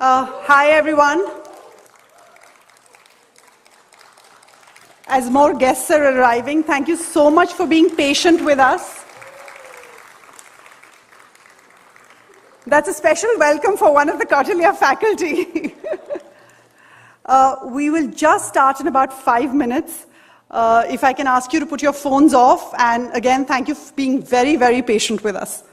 Hi, everyone. As more guests are arriving, thank you so much for being patient with us. That's a special welcome for one of the Kautilya faculty. We will just start in about 5 minutes. If I can ask you to put your phones off, and again, thank you for being very, very patient with us.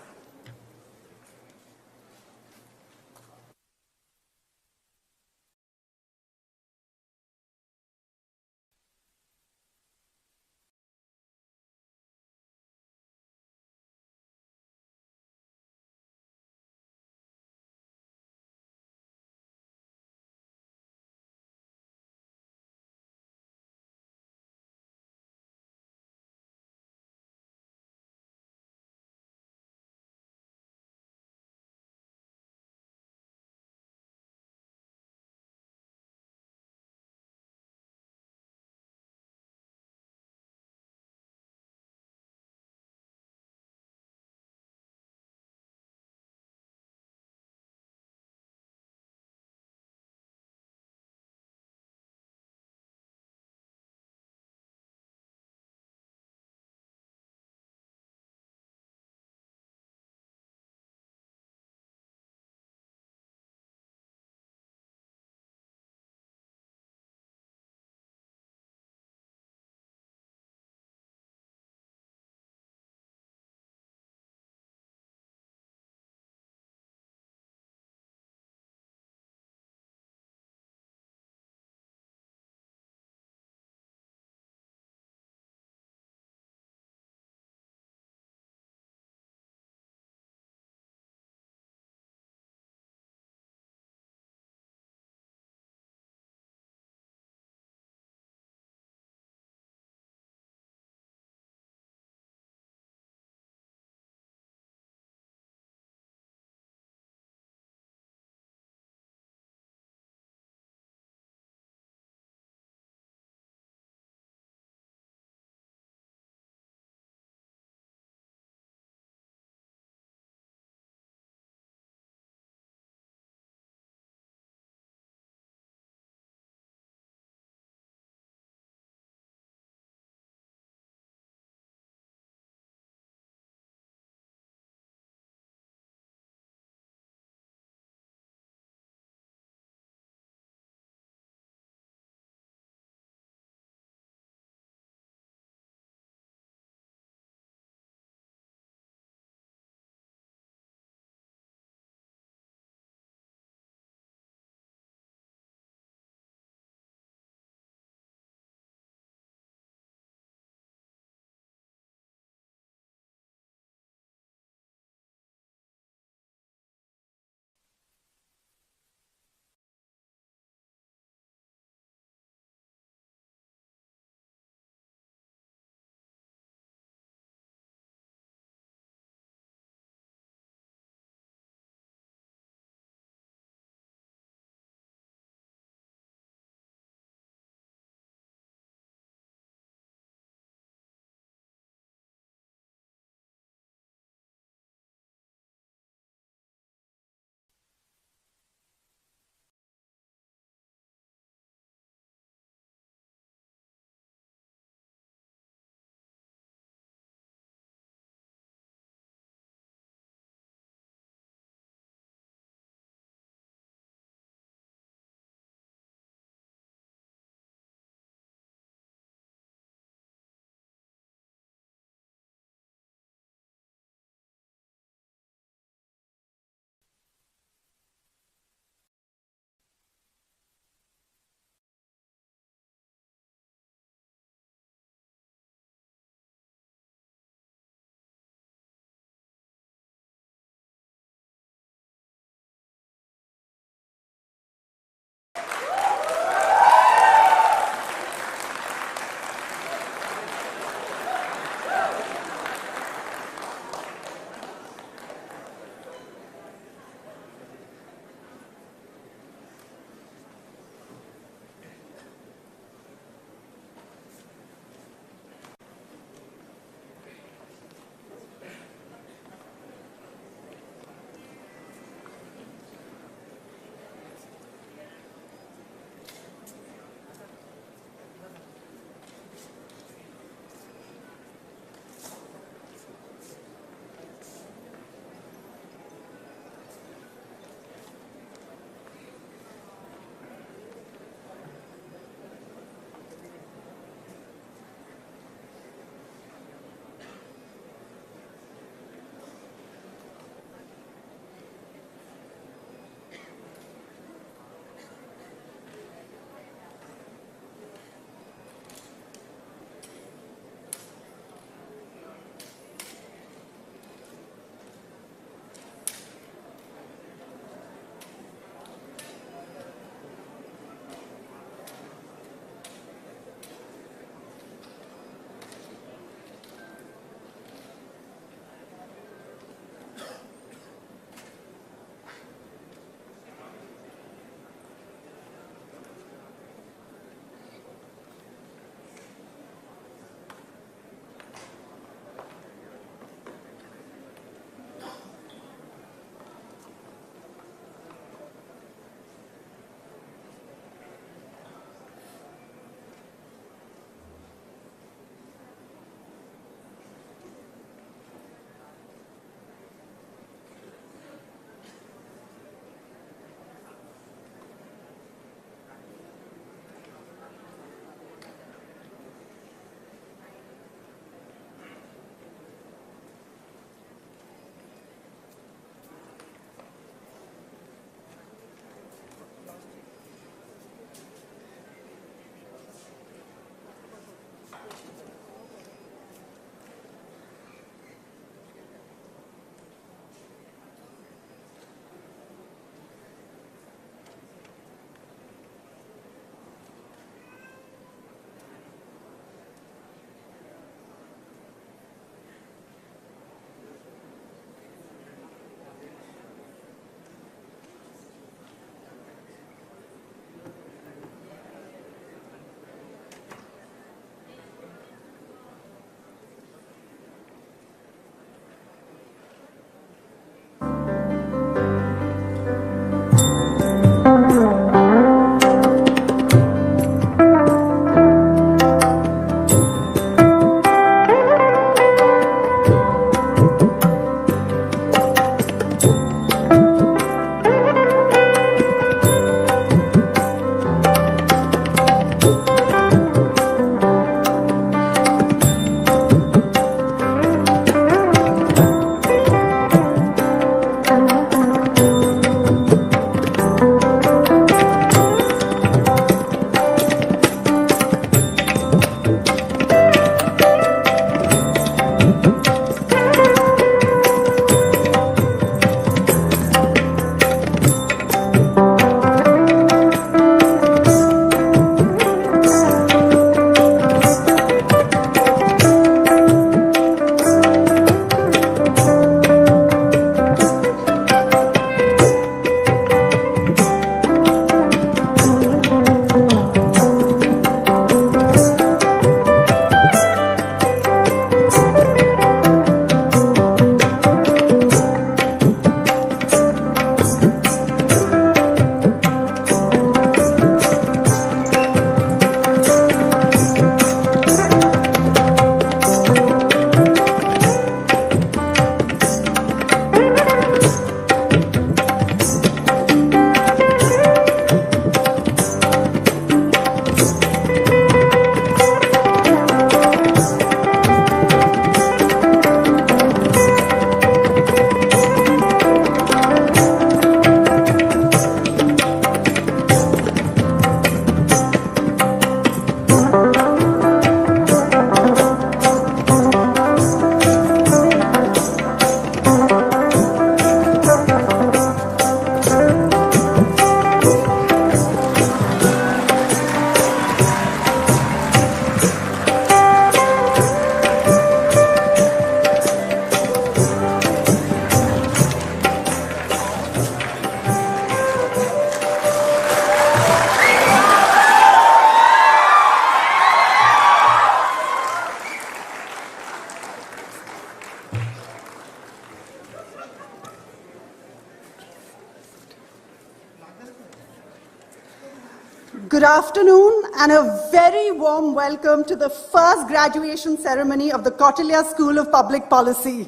Good afternoon and a very warm welcome to the first graduation ceremony of the Kautilya School of Public Policy.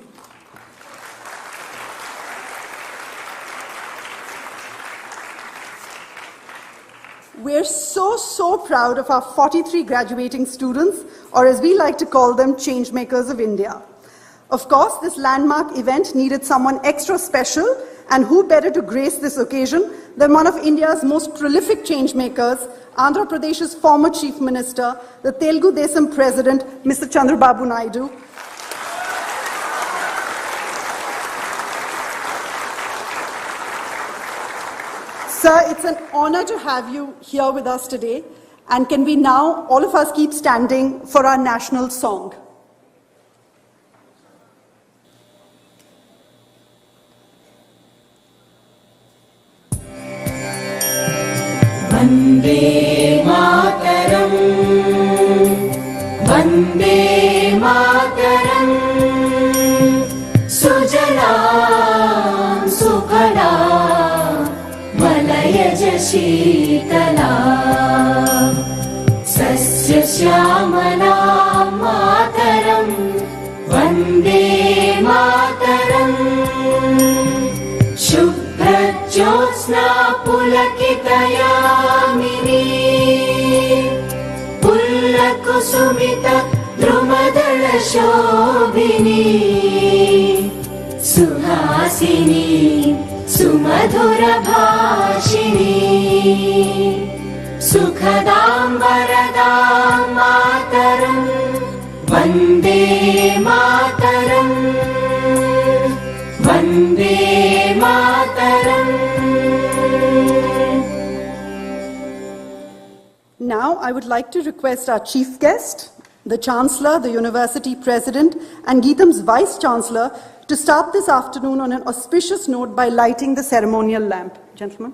We're so proud of our 43 graduating students, or as we like to call them, changemakers of India. Of course, this landmark event needed someone extra special, and who better to grace this occasion than one of India's most prolific changemakers, Andhra Pradesh's former Chief Minister, the Telugu Desam President, Mr. Chandrababu Naidu. Sir, it's an honor to have you here with us today. And can we now, all of us, keep standing for our national song? Vande Mataram, Vande Mataram, Sujalam Sukhalam, Malayaj Sheetalam, Sasya Shyamalam Mataram, Vande Mataram, Jyotsna Pulakitayamini, Pullakusumita Drumadala Shobhini, Suhasini Sumadhura Bhashini, Sukhadam Varadam Mataram, Vande Mataram, Vande Mataram. Now, I would like to request our chief guest, the Chancellor, the University President, and GITAM's Vice Chancellor to start this afternoon on an auspicious note by lighting the ceremonial lamp. Gentlemen.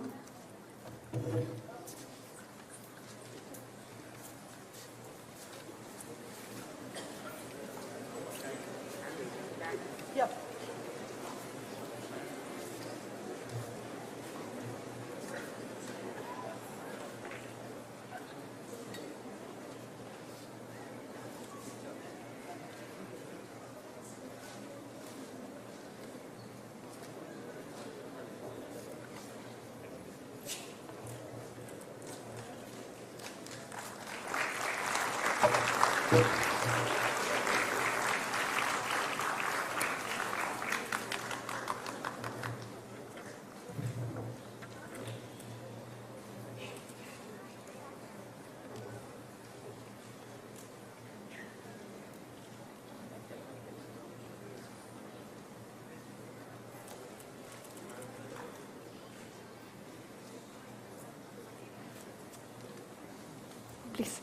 Please.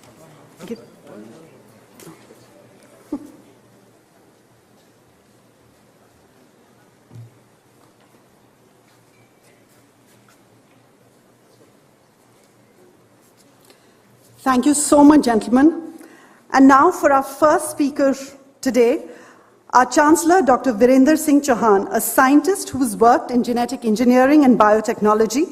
Thank you so much, gentlemen. And now for our first speaker today, our Chancellor, Dr. Virender Singh Chauhan, a scientist who has worked in genetic engineering and biotechnology.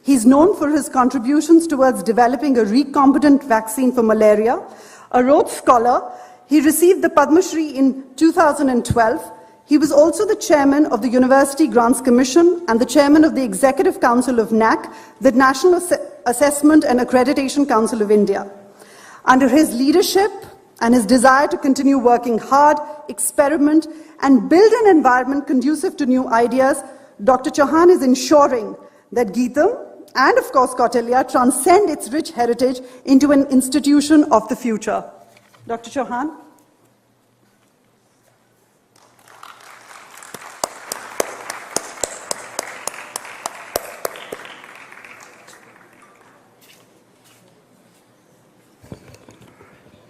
He's known for his contributions towards developing a recombinant vaccine for malaria. A Rhodes Scholar, he received the Padma Shri in 2012. He was also the chairman of the University Grants Commission and the chairman of the Executive Council of NAC, the National Assessment and Accreditation Council of India. Under his leadership and his desire to continue working hard, experiment, and build an environment conducive to new ideas, Dr. Chauhan is ensuring that GITAM and, of course, Kautilya transcend its rich heritage into an institution of the future. Dr. Chauhan.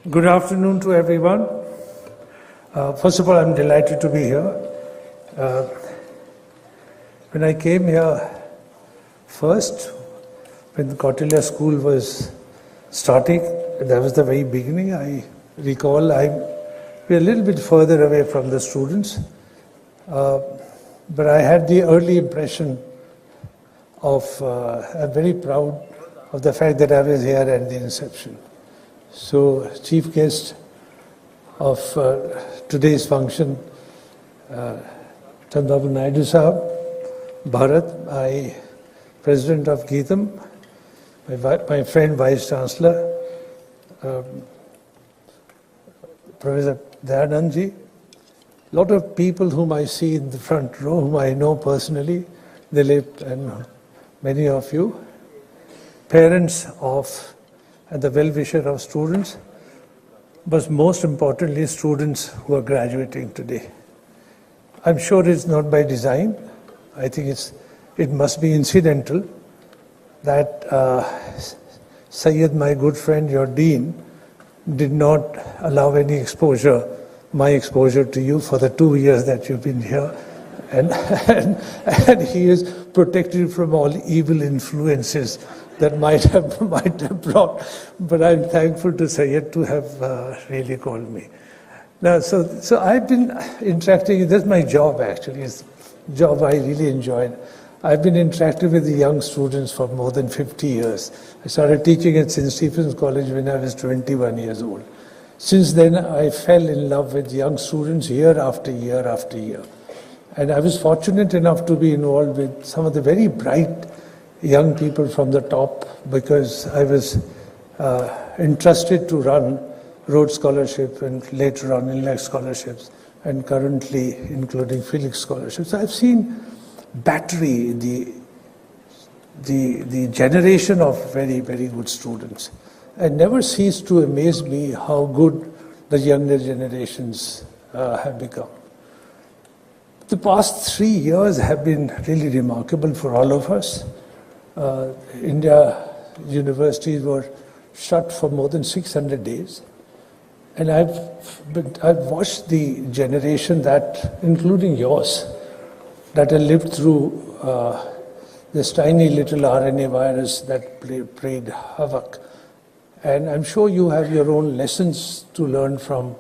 Good afternoon to everyone. First of all, I'm delighted to be here. When I came here first, when the Kautilya School was starting, that was the very beginning, I recall we're a little bit further away from the students, but I had the early impression of, I'm very proud of the fact that I was here at the inception. So, chief guest of today's function, Chandrababu Naidu Sahab, Bharat, President of GITAM, my friend Vice Chancellor, Professor Dayanandji, a lot of people whom I see in the front row, whom I know personally, Dilip and many of you, parents of and the well-wisher of students, but most importantly, students who are graduating today. I'm sure it's not by design. I think it must be incidental that Syed, my good friend, your dean, did not allow any my exposure to you for the 2 years that you've been here. And he is protected from all evil influences that might have brought. But I'm thankful to Syed to have really called me. Now, so I've been interacting. This is my job, actually. It's a job I really enjoyed. I've been interacting with the young students for more than 50 years. I started teaching at St. Stephen's College when I was 21 years old. Since then, I fell in love with young students year after year after year. And I was fortunate enough to be involved with some of the very bright young people from the top, because I was entrusted to run Rhodes Scholarship and later on Inlet Scholarships, and currently including Felix Scholarships. So I've seen battery, the generation of very, very good students. And never ceased to amaze me how good the younger generations have become. The past 3 years have been really remarkable for all of us. India universities were shut for more than 600 days. And I've watched the generation that, including yours, that have lived through this tiny little RNA virus that played havoc. And I'm sure you have your own lessons to learn from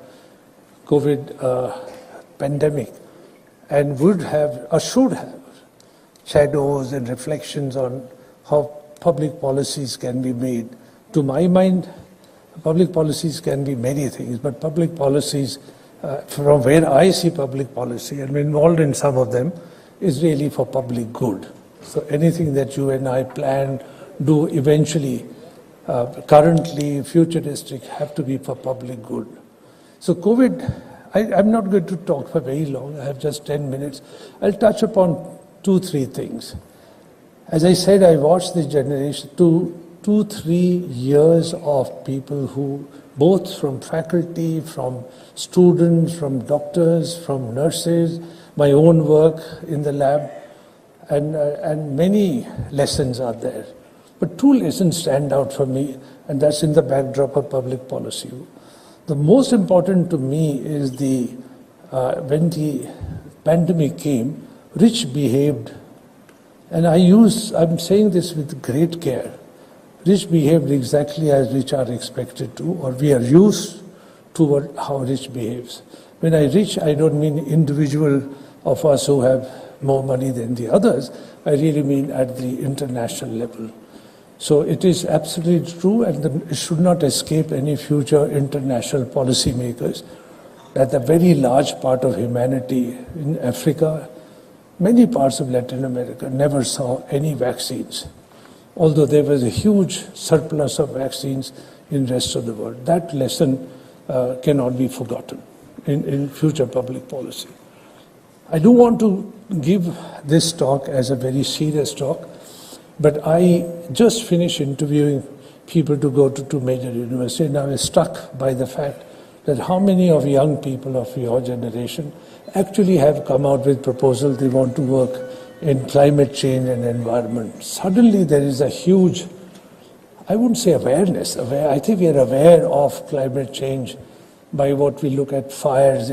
COVID pandemic, and would have or should have shadows and reflections on how public policies can be made. To my mind, public policies can be many things, but public policies, from where I see public policy, and I'm involved in some of them, is really for public good. So anything that you and I plan, do eventually, currently, futuristic, have to be for public good. So COVID, I'm not going to talk for very long. I have just 10 minutes. I'll touch upon 2-3 things. As I said, I watched this generation, 2-3 years of people who, both from faculty, from students, from doctors, from nurses, my own work in the lab, and many lessons are there. But 2 lessons stand out for me, and that's in the backdrop of public policy. The most important to me is when the pandemic came, rich behaved, and I'm saying this with great care. Rich behaved exactly as rich are expected to, or we are used to how rich behaves. When I rich, I don't mean individual of us who have more money than the others. I really mean at the international level. So it is absolutely true, and it should not escape any future international policy makers, that a very large part of humanity in Africa, many parts of Latin America, never saw any vaccines, although there was a huge surplus of vaccines in the rest of the world. That lesson cannot be forgotten in future public policy. I do want to give this talk as a very serious talk, but I just finished interviewing people to go to 2 major universities, and I was struck by the fact that how many of young people of your generation actually have come out with proposals they want to work in climate change and environment. Suddenly there is a huge, I wouldn't say awareness, I think we are aware of climate change by what we look at fires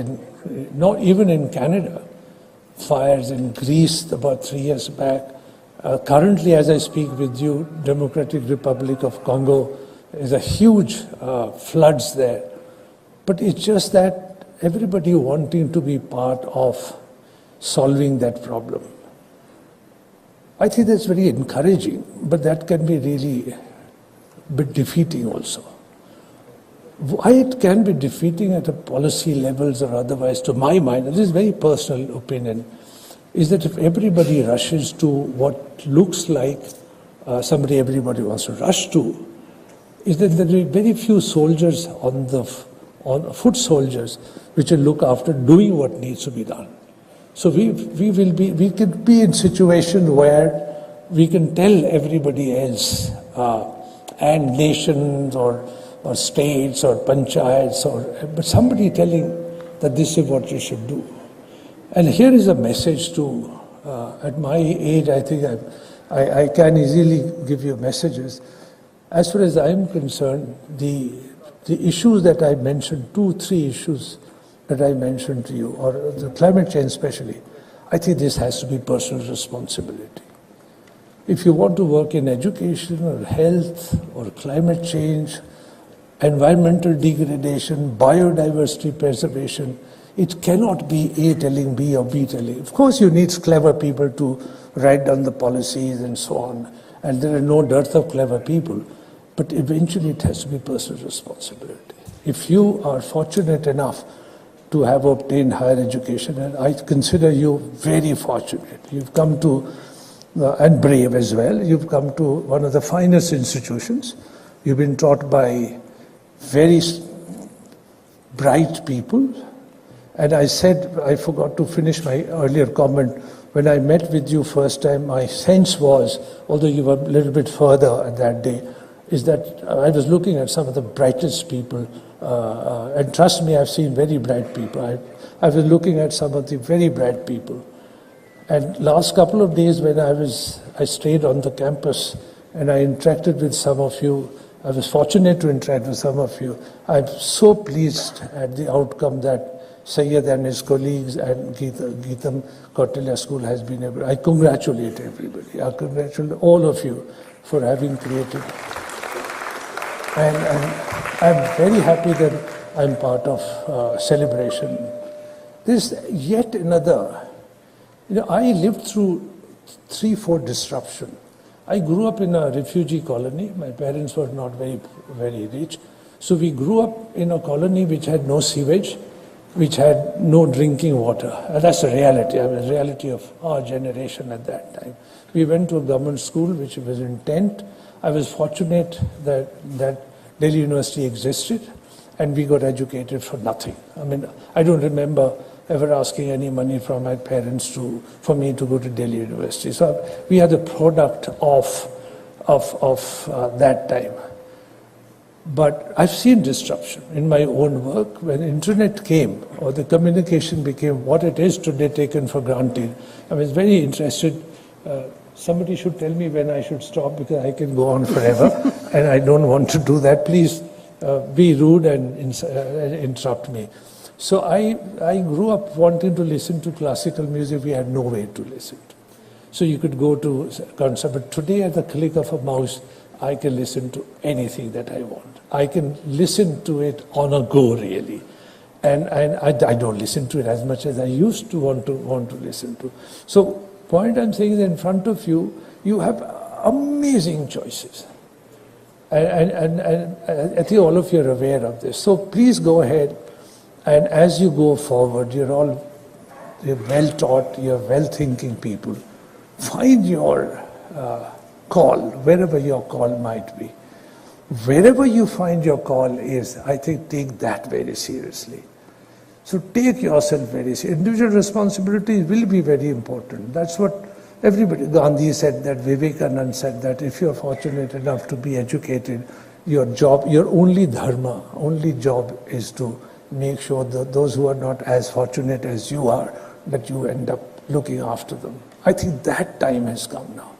not even in Canada, fires in Greece about 3 years back. Currently, as I speak with you, Democratic Republic of Congo, is a huge floods there. But it's just that everybody wanting to be part of solving that problem. I think that's very encouraging, but that can be really bit defeating also. Why it can be defeating at a policy levels or otherwise, to my mind, and this is very personal opinion, is that if everybody rushes to what looks like somebody everybody wants to rush to, is that there are very few soldiers on foot soldiers which will look after doing what needs to be done. So we could be in situation where we can tell everybody else and nations or states or panchayats but somebody telling that this is what you should do. And here is a message to, at my age, I think I can easily give you messages. As far as I'm concerned, the issues that I mentioned, 2-3 issues that I mentioned to you, or the climate change especially, I think this has to be personal responsibility. If you want to work in education or health or climate change, environmental degradation, biodiversity preservation, it cannot be A telling B or B telling. Of course, you need clever people to write down the policies and so on, and there are no dearth of clever people, but eventually it has to be personal responsibility. If you are fortunate enough to have obtained higher education, and I consider you very fortunate, you've come to, and brave as well, you've come to one of the finest institutions, you've been taught by very bright people. And I said, I forgot to finish my earlier comment, when I met with you first time, my sense was, although you were a little bit further at that day, is that I was looking at some of the brightest people, and trust me, I've seen very bright people. I was looking at some of the very bright people. And last couple of days when I stayed on the campus and I interacted with some of you, I was fortunate to interact with some of you. I'm so pleased at the outcome that Syed and his colleagues and GITAM Kautilya School has been able. I congratulate everybody. I congratulate all of you for having created. And I'm very happy that I'm part of celebration. There's yet another. I lived through 3-4 disruption. I grew up in a refugee colony. My parents were not very, very rich. So we grew up in a colony which had no sewage, which had no drinking water. And that's the reality, the reality of our generation at that time. We went to a government school which was in tent. I was fortunate that Delhi University existed and we got educated for nothing. I mean, I don't remember ever asking any money from my parents for me to go to Delhi University. So we are the product of that time. But I've seen disruption in my own work. When internet came, or the communication became what it is today, taken for granted, I was very interested. Somebody should tell me when I should stop, because I can go on forever, and I don't want to do that. Please be rude and interrupt me. So I grew up wanting to listen to classical music. We had no way to listen to. So you could go to concert, but today at the click of a mouse, I can listen to anything that I want. I can listen to it on a go, really. And I don't listen to it as much as I used to want to listen to. So point I'm saying is, in front of you, you have amazing choices. And I think all of you are aware of this. So please go ahead, and as you go forward, you're well taught, you're well thinking people. Find your call, wherever your call might be. Wherever you find your call is, I think, take that very seriously. So take yourself very seriously. Individual responsibility will be very important. That's what everybody, Gandhi said that, Vivekananda said that, if you're fortunate enough to be educated, your job, your only dharma, only job is to make sure that those who are not as fortunate as you are, that you end up looking after them. I think that time has come now.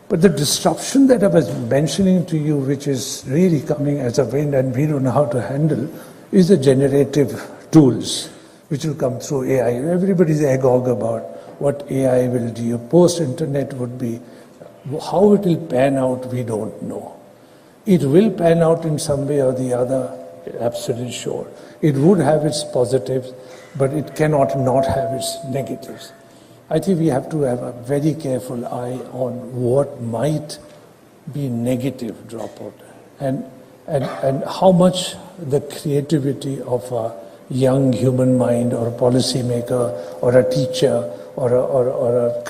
But the disruption that I was mentioning to you, which is really coming as a wind and we don't know how to handle, is the generative tools which will come through AI. Everybody's agog about what AI will do. Post-internet would be, how it will pan out, we don't know. It will pan out in some way or the other, absolutely sure. It would have its positives, but it cannot not have its negatives. I think we have to have a very careful eye on what might be negative dropout, and how much the creativity of a young human mind or a policymaker or a teacher or a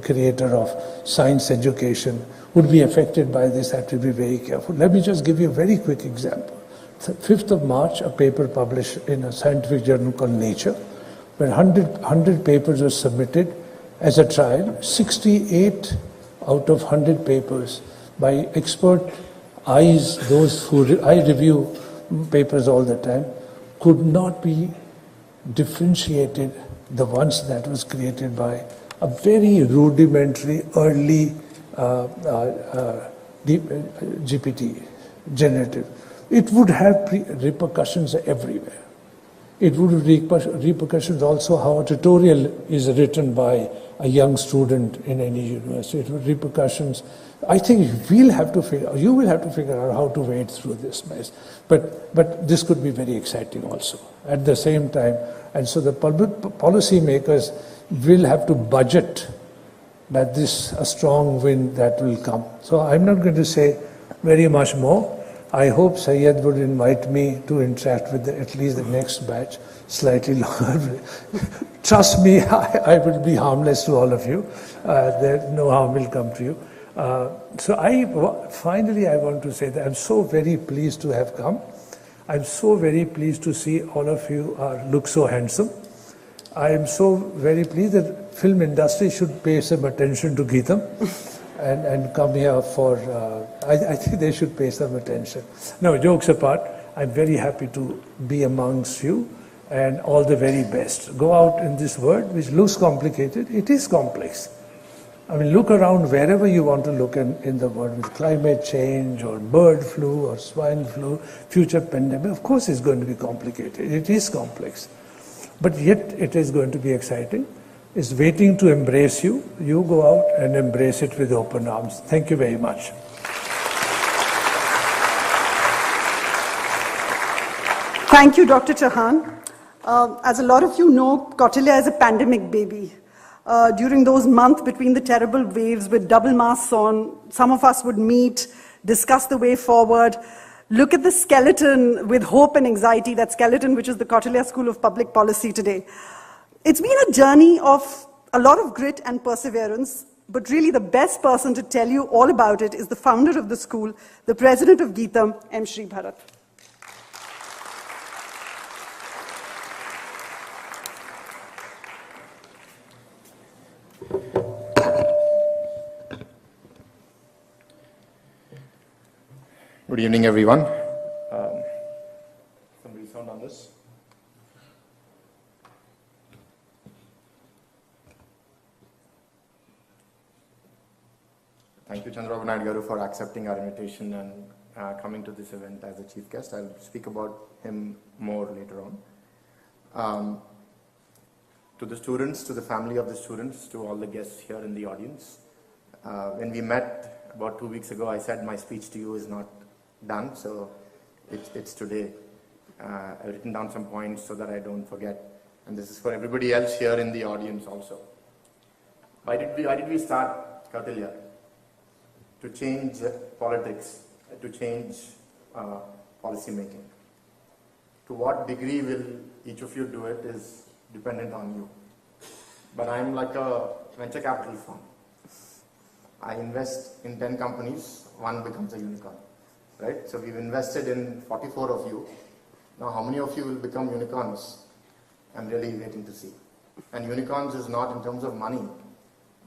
creator of science education would be affected by this. Have to be very careful. Let me just give you a very quick example. 5th of March, a paper published in a scientific journal called Nature, where 100 papers were submitted as a trial. 68 out of 100 papers by expert eyes, those who I review papers all the time, could not be differentiated, the ones that was created by a very rudimentary early GPT generative. It would have repercussions everywhere. It would have repercussions also how a tutorial is written by a young student in any university. It would have repercussions. I think you will have to figure out how to wade through this mess. But this could be very exciting also at the same time. And so the policy makers will have to budget that this a strong wind that will come. So I'm not going to say very much more. I hope Syed would invite me to interact with at least the next batch slightly longer. Trust me, I will be harmless to all of you. No harm will come to you. Finally, I want to say that I'm so very pleased to have come. I'm so very pleased to see all of you look so handsome. I am so very pleased that film industry should pay some attention to GITAM. And come here for, I think they should pay some attention. No, jokes apart, I'm very happy to be amongst you and all the very best. Go out in this world, which looks complicated, it is complex. I mean, look around wherever you want to look in the world with climate change or bird flu or swine flu, future pandemic. Of course it's going to be complicated, it is complex. But yet it is going to be exciting. Is waiting to embrace you. You go out and embrace it with open arms. Thank you very much. Thank you, Dr. Chauhan. As a lot of you know, Kautilya is a pandemic baby. During those months between the terrible waves with double masks on, some of us would meet, discuss the way forward, look at the skeleton with hope and anxiety, that skeleton which is the Kautilya School of Public Policy today. It's been a journey of a lot of grit and perseverance, but really the best person to tell you all about it is the founder of the school, the president of GITAM, M. Shri Bharat. Good evening, everyone. Somebody sound on this? Thank you, Chandrababu Naidu, for accepting our invitation and coming to this event as a chief guest. I'll speak about him more later on. To the students, to the family of the students, to all the guests here in the audience. When we met about 2 weeks ago, I said my speech to you is not done, so it's today. I've written down some points so that I don't forget. And this is for everybody else here in the audience also. Why did we start Kautilya? To change politics, to change policy making. To what degree will each of you do it is dependent on you. But I'm like a venture capital firm. I invest in 10 companies, one becomes a unicorn, right? So we've invested in 44 of you. Now how many of you will become unicorns? I'm really waiting to see. And unicorns is not in terms of money,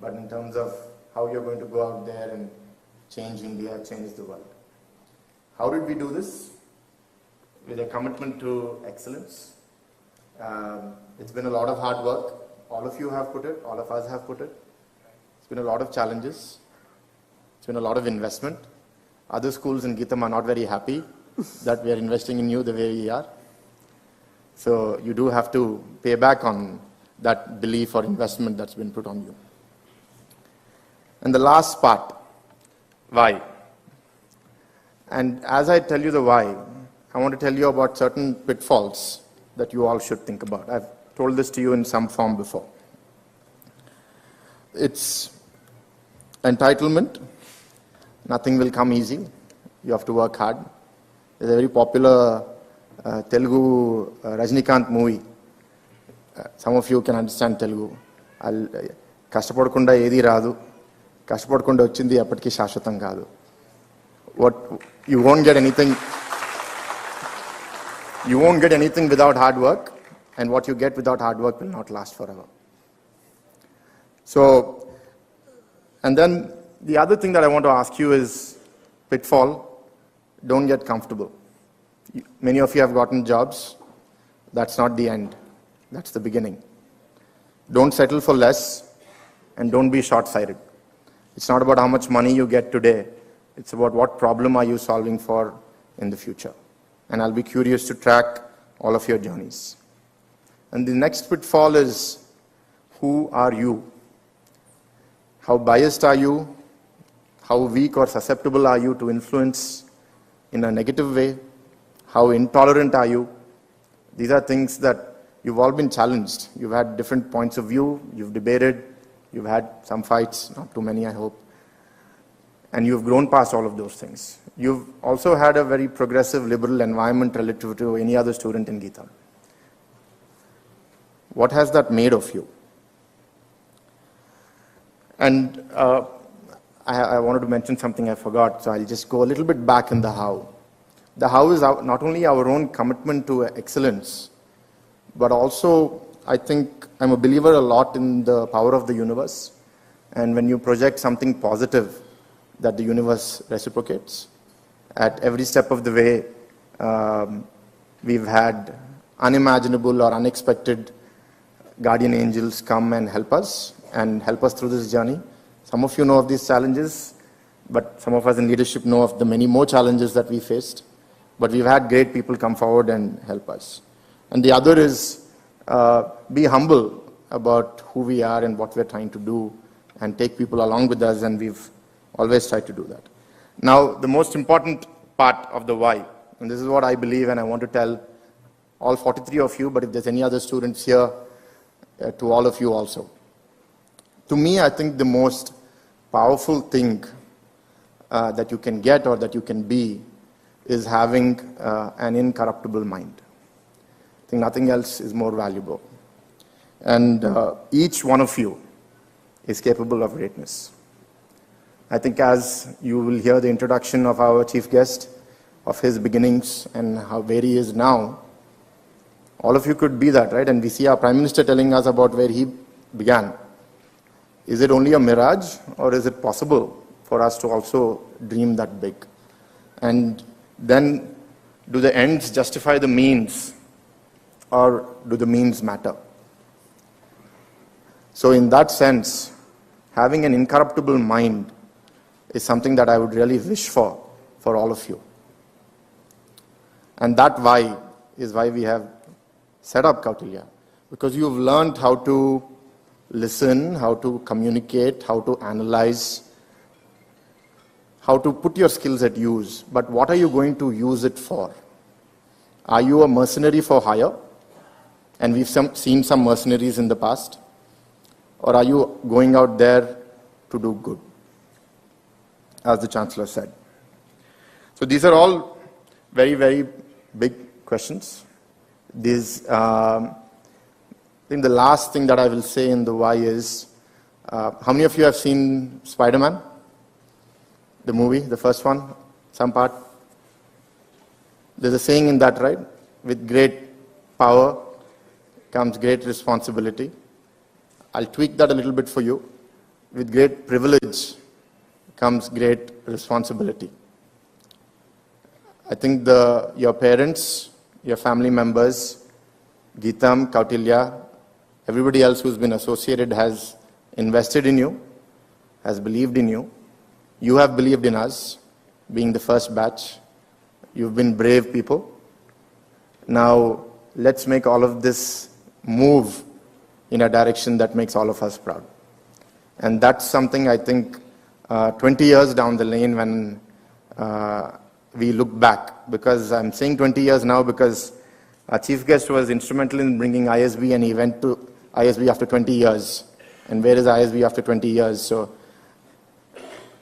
but in terms of how you're going to go out there and change India, change the world. How did we do this? With a commitment to excellence. It's been a lot of hard work. All of you have put it, all of us have put it. It's been a lot of challenges. It's been a lot of investment. Other schools in GITAM are not very happy that we are investing in you the way we are. So you do have to pay back on that belief or investment that's been put on you. And the last part, why? And as I tell you the why, I want to tell you about certain pitfalls that you all should think about. I've told this to you in some form before. It's entitlement, Nothing will come easy. You have to work hard. There's a very popular Telugu Rajnikant movie. Some of you can understand Telugu. కష్టపడకుండా ఏది రాదు, కష్టపడకుండా వచ్చింది ఎప్పటికీ శాశ్వతం కాదు. What you won't get anything without hard work, and what you get without hard work will not last forever. So, and then the other thing that I want to ask you is pitfall. Don't get comfortable. Many of you have gotten jobs. That's not the end. That's the beginning. Don't settle for less, and don't be short-sighted. It's not about how much money you get today. It's about what problem are you solving for in the future. And I'll be curious to track all of your journeys. And the next pitfall is, who are you? How biased are you? How weak or susceptible are you to influence in a negative way? How intolerant are you? These are things that you've all been challenged. You've had different points of view. You've debated. You've had some fights, not too many, I hope. And you've grown past all of those things. You've also had a very progressive, liberal environment relative to any other student in GITAM. What has that made of you? And I wanted to mention something I forgot, so I'll just go a little bit back in the how. The how is not only our own commitment to excellence, but also I think I'm a believer a lot in the power of the universe. And when you project something positive, that the universe reciprocates. At every step of the way, we've had unimaginable or unexpected guardian angels come and help us through this journey. Some of you know of these challenges, but some of us in leadership know of the many more challenges that we faced. But we've had great people come forward and help us. And the other is be humble about who we are and what we're trying to do, and take people along with us, and we've always tried to do that. Now, the most important part of the why, and this is what I believe, and I want to tell all 43 of you, but if there's any other students here, to all of you also. To me, I think the most powerful thing that you can get or that you can be is having an incorruptible mind. I think nothing else is more valuable. And each one of you is capable of greatness. I think as you will hear the introduction of our chief guest, of his beginnings and where he is now, all of you could be that, right? And we see our Prime Minister telling us about where he began. Is it only a mirage, or is it possible for us to also dream that big? And then, do the ends justify the means, or do the means matter? So in that sense, having an incorruptible mind is something that I would really wish for all of you. And that why is why we have set up Kautilya. Because you've learned how to listen, how to communicate, how to analyze, how to put your skills at use. But what are you going to use it for? Are you a mercenary for hire? And we've seen some mercenaries in the past. Or are you going out there to do good, as the Chancellor said? So these are all very, very big questions. These, I think the last thing that I will say in the why is, how many of you have seen Spider-Man? The movie, the first one, some part? There's a saying in that, right? With great power comes great responsibility. I'll tweak that a little bit for you. With great privilege comes great responsibility. I think your parents, your family members, GITAM, Kautilya, everybody else who's been associated has invested in you, has believed in you. You have believed in us, being the first batch. You've been brave people. Now, let's make all of this move in a direction that makes all of us proud. And that's something I think 20 years down the lane when we look back, because I'm saying 20 years now because our chief guest was instrumental in bringing ISB, and he went to ISB after 20 years. And where is ISB after 20 years? So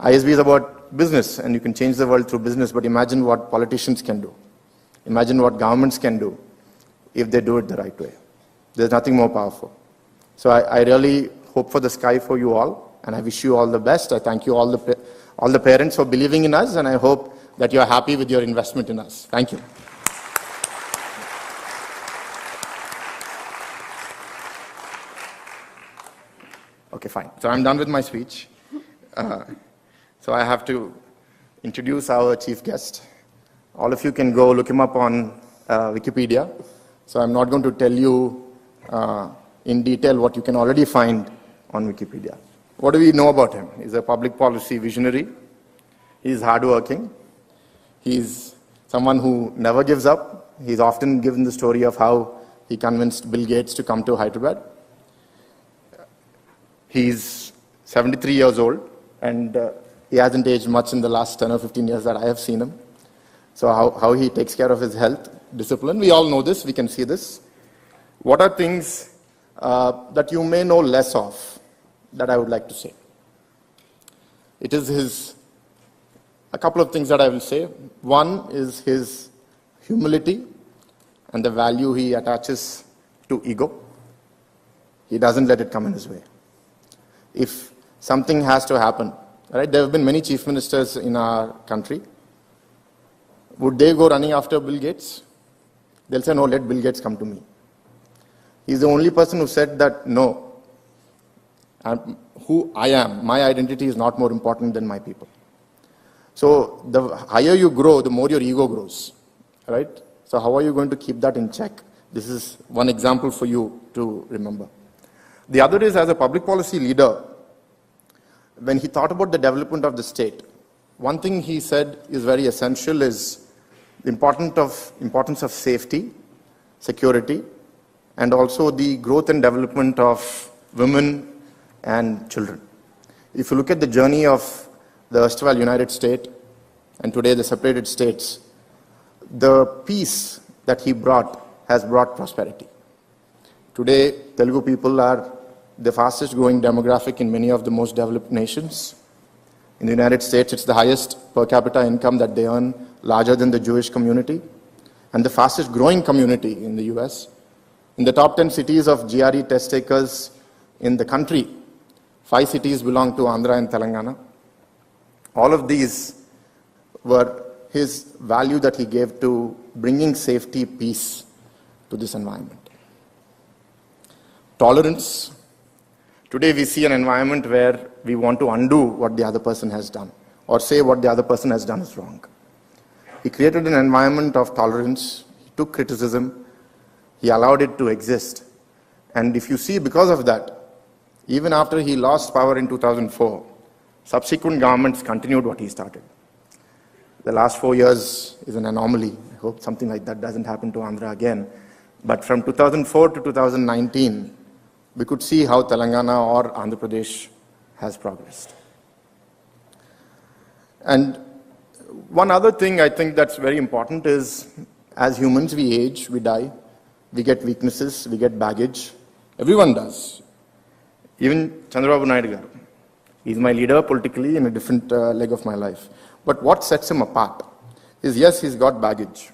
ISB is about business and you can change the world through business, but imagine what politicians can do. Imagine what governments can do if they do it the right way. There's nothing more powerful. So I really hope for the sky for you all, and I wish you all the best. I thank you all the parents for believing in us, and I hope that you are happy with your investment in us. Thank you. Okay, fine. So I'm done with my speech. So I have to introduce our chief guest. All of you can go look him up on Wikipedia. So I'm not going to tell you in detail what you can already find on Wikipedia. What do we know about him? He's a public policy visionary. He's hardworking. He's someone who never gives up. He's often given the story of how he convinced Bill Gates to come to Hyderabad. He's 73 years old, and he hasn't aged much in the last 10 or 15 years that I have seen him. So how he takes care of his health, discipline, we all know this, we can see this. What are things that you may know less of that I would like to say? It is a couple of things that I will say. One is his humility and the value he attaches to ego. He doesn't let it come in his way. If something has to happen, right? There have been many chief ministers in our country. Would they go running after Bill Gates? They'll say, no, let Bill Gates come to me. He's the only person who said that, no, who I am, my identity is not more important than my people. So the higher you grow, the more your ego grows, right? So how are you going to keep that in check? This is one example for you to remember. The other is, as a public policy leader, when he thought about the development of the state, one thing he said is very essential is the importance of safety, security, and also the growth and development of women and children. If you look at the journey of the erstwhile United States and today the separated states, the peace that he brought has brought prosperity. Today, Telugu people are the fastest growing demographic in many of the most developed nations. In the United States, it's the highest per capita income that they earn, larger than the Jewish community, and the fastest growing community in the US. In the top 10 cities of GRE test takers in the country, 5 cities belong to Andhra and Telangana. All of these were his value that he gave to bringing safety, peace to this environment. Tolerance. Today we see an environment where we want to undo what the other person has done or say what the other person has done is wrong. He created an environment of tolerance. He took criticism. He allowed it to exist. And if you see, because of that, even after he lost power in 2004, subsequent governments continued what he started. The last 4 years is an anomaly. I hope something like that doesn't happen to Andhra again. But from 2004 to 2019, we could see how Telangana or Andhra Pradesh has progressed. And one other thing I think that's very important is, as humans, we age, we die, we get weaknesses, we get baggage. Everyone does. Even Chandrababu Naidu garu. He's my leader politically in a different leg of my life. But what sets him apart is, yes, he's got baggage.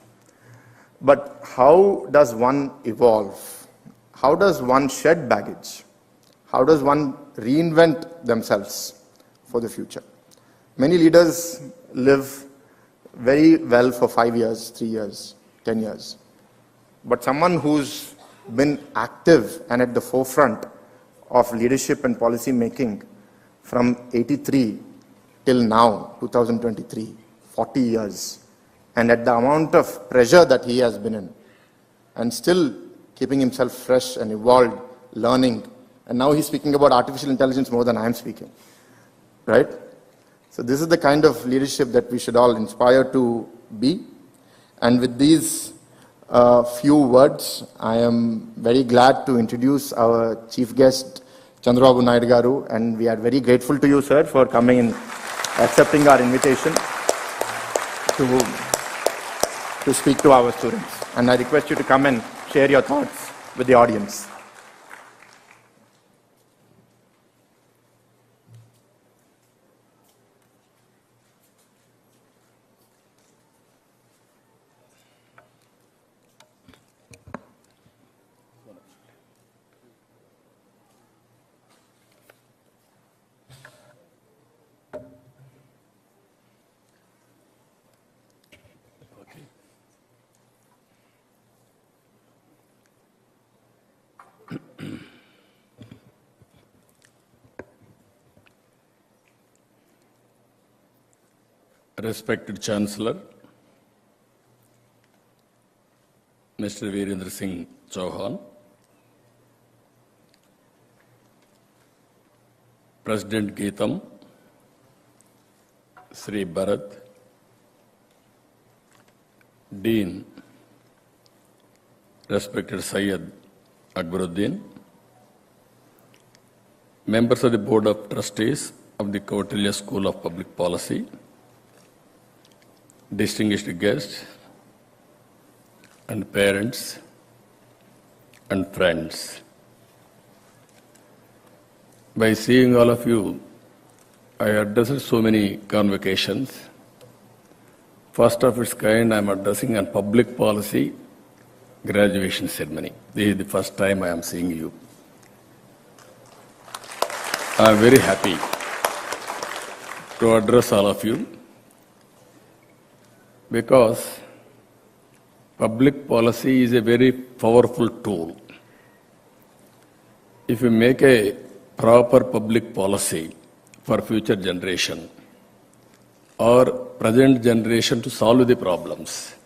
But how does one evolve? How does one shed baggage? How does one reinvent themselves for the future? Many leaders live very well for 5 years, 3 years, 10 years. But someone who's been active and at the forefront of leadership and policy making from 83 till now, 2023, 40 years, and at the amount of pressure that he has been in, and still keeping himself fresh and evolved, learning. And now he's speaking about artificial intelligence more than I am speaking, right? So this is the kind of leadership that we should all inspire to be. And with these few words, I am very glad to introduce our chief guest, Chandrababu Naidu garu, and we are very grateful to you, sir, for coming and accepting our invitation to speak to our students. And I request you to come and share your thoughts with the audience. Respected Chancellor, Mr. Virendra Singh Chauhan, President GITAM, Sri Bharat, Dean, respected Syed Akbaruddin, members of the Board of Trustees of the Kautilya School of Public Policy, distinguished guests, and parents, and friends. By seeing all of you, I addressed so many convocations. First of its kind, I am addressing a public policy graduation ceremony. This is the first time I am seeing you. I am very happy to address all of you because public policy is a very powerful tool. If you make a proper public policy for future generation or present generation to solve the problems,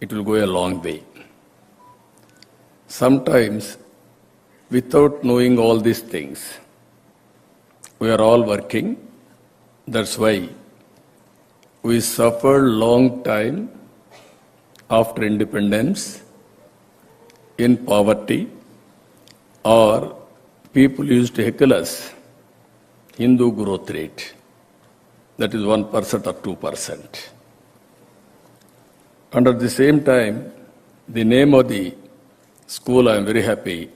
it will go a long way. Sometimes, without knowing all these things, we are all working. That's why we suffered long time after independence in poverty, or people used to heckle us, Hindu growth rate, that is 1% or 2%. And at the same time, the name of the school, I am very happy,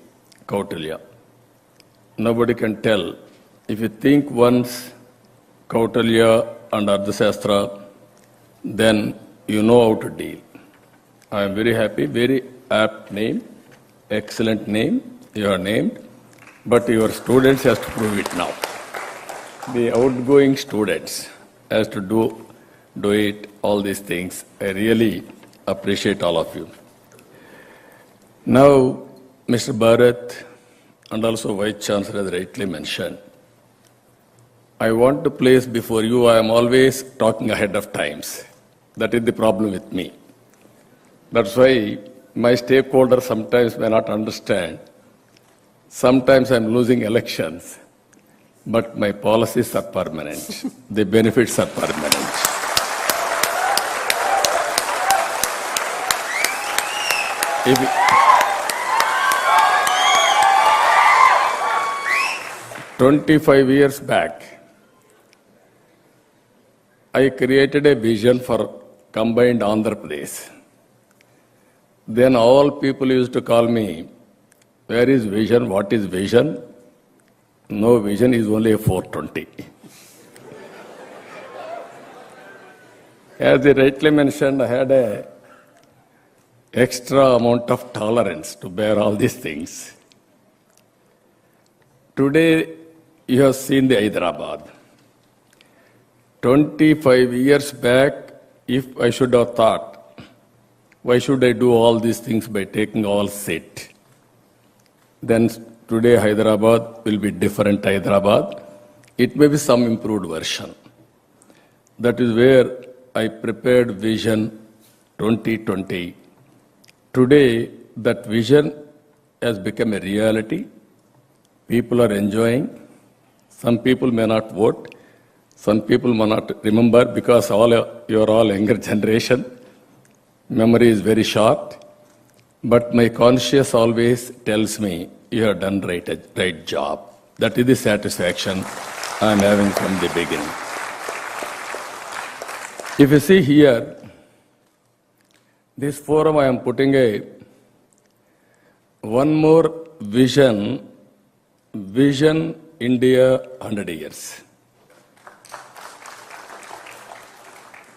Kautilya. Nobody can tell. If you think once Kautilya and Ardhashastra, then you know how to deal. I am very happy, very apt name, excellent name, you are named, but your students has to prove it now. The outgoing students has to do it, all these things. I really appreciate all of you. Now, Mr. Bharat and also Vice Chancellor has rightly mentioned, I want to place before you, I am always talking ahead of times. That is the problem with me. That's why my stakeholders sometimes may not understand. Sometimes I'm losing elections, but my policies are permanent. The benefits are permanent. If 25 years back, I created a vision for combined Andhra Pradesh. Then all people used to call me, where is vision? What is vision? No vision is only a 420. As they rightly mentioned, I had a extra amount of tolerance to bear all these things. Today, you have seen the Hyderabad. 25 years back, if I should have thought, why should I do all these things by taking all seat? Then today Hyderabad will be different Hyderabad. It may be some improved version. That is where I prepared Vision 2020. Today, that vision has become a reality. People are enjoying. Some people may not vote. Some people may not remember because you are all younger generation. Memory is very short. But my conscience always tells me, you have done right job. That is the satisfaction I am having from the beginning. If you see here, this forum I am putting one more vision India 100 years.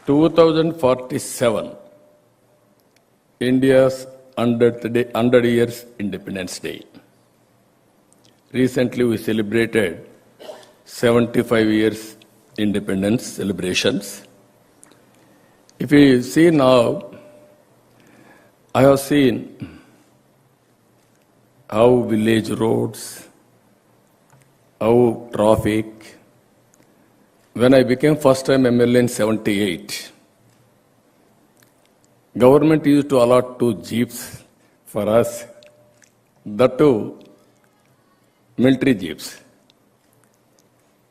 2047, India's 100 years Independence Day. Recently we celebrated 75 years independence celebrations. If you see now, I have seen how village roads, how traffic, When I became first time MLA in 78, government used to allot 2 jeeps for us, that too military jeeps.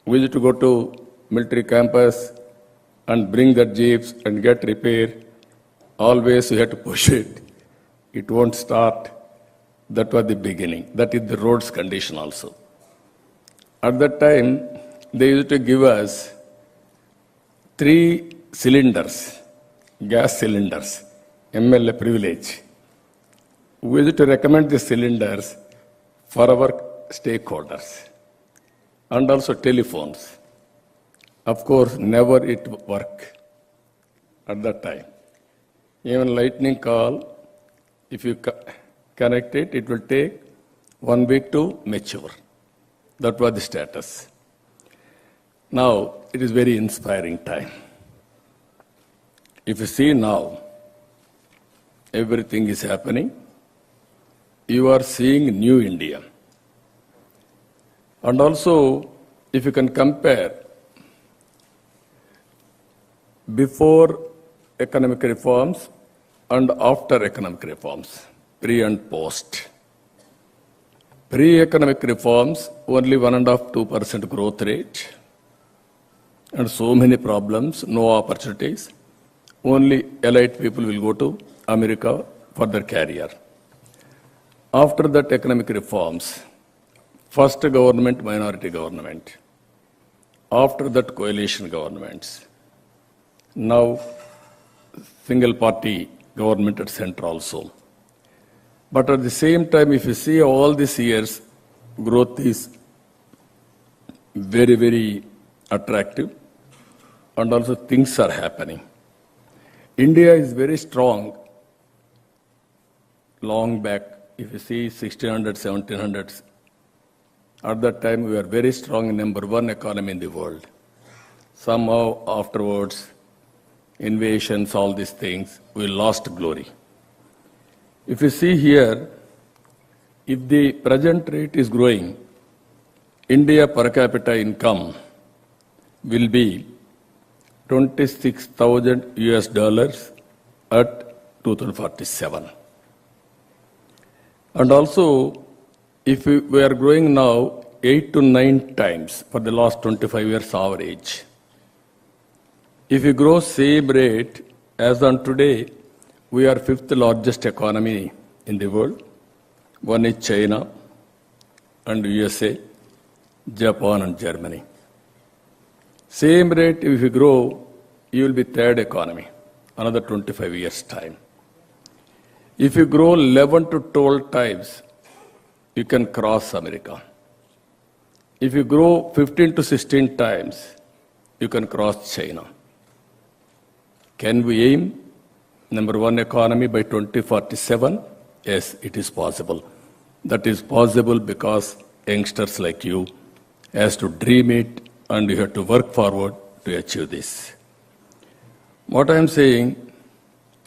We used to go to military campus and bring the jeeps and get repair. Always we had to push it. It won't start. That was the beginning. That is the road's condition also. At that time, they used to give us 3 cylinders, gas cylinders, MLA privilege. We used to recommend the cylinders for our stakeholders and also telephones. Of course, never it worked at that time. Even lightning call, if you connect it, it will take 1 week to mature. That was the status. Now, it is very inspiring time. If you see now, everything is happening. You are seeing new India. And also, if you can compare before economic reforms and after economic reforms, pre and post. Pre-economic reforms, only 1.5–2% growth rate, and so many problems, no opportunities. Only elite people will go to America for their career. After that economic reforms, first government, minority government. After that coalition governments. Now single party government at center also. But at the same time, if you see all these years, growth is very, very attractive, and also things are happening. India is very strong. Long back, if you see 1600s, 1700s, at that time we were very strong in #1 economy in the world. Somehow afterwards, invasions, all these things, we lost glory. If you see here, if the present rate is growing, India per capita income will be $26,000 at 2047. And also, if we are growing now 8 to 9 times for the last 25 years average, if we grow same rate as on today, we are 5th largest economy in the world. One is China and USA, Japan and Germany. Same rate, if you grow, you will be 3rd economy, another 25 years' time. If you grow 11 to 12 times, you can cross America. If you grow 15 to 16 times, you can cross China. Can we aim #1 economy by 2047? Yes, it is possible. That is possible because youngsters like you has to dream it and you have to work forward to achieve this. What I am saying,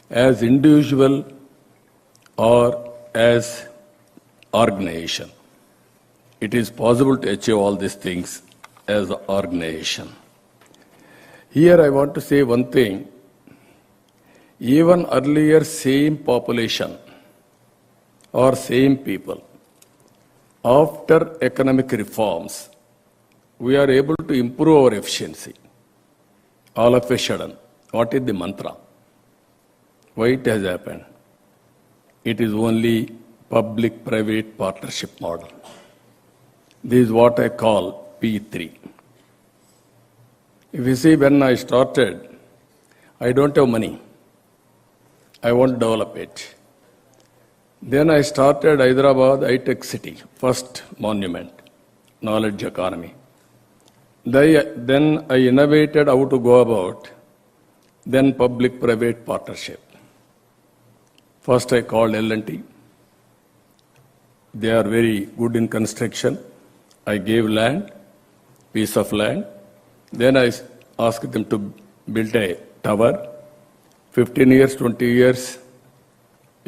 as individual or as organization, it is possible to achieve all these things as an organization. Here I want to say one thing. Even earlier, same population or same people, after economic reforms, we are able to improve our efficiency. All of a sudden, what is the mantra? Why it has happened? It is only public-private partnership model. This is what I call P3. If you see, when I started, I don't have money. I won't develop it. Then I started Hyderabad high-tech city, first monument, knowledge economy. Then I innovated how to go about, then public-private partnership. First I called L&T. They are very good in construction. I gave land, piece of land. Then I asked them to build a tower. 15 years, 20 years,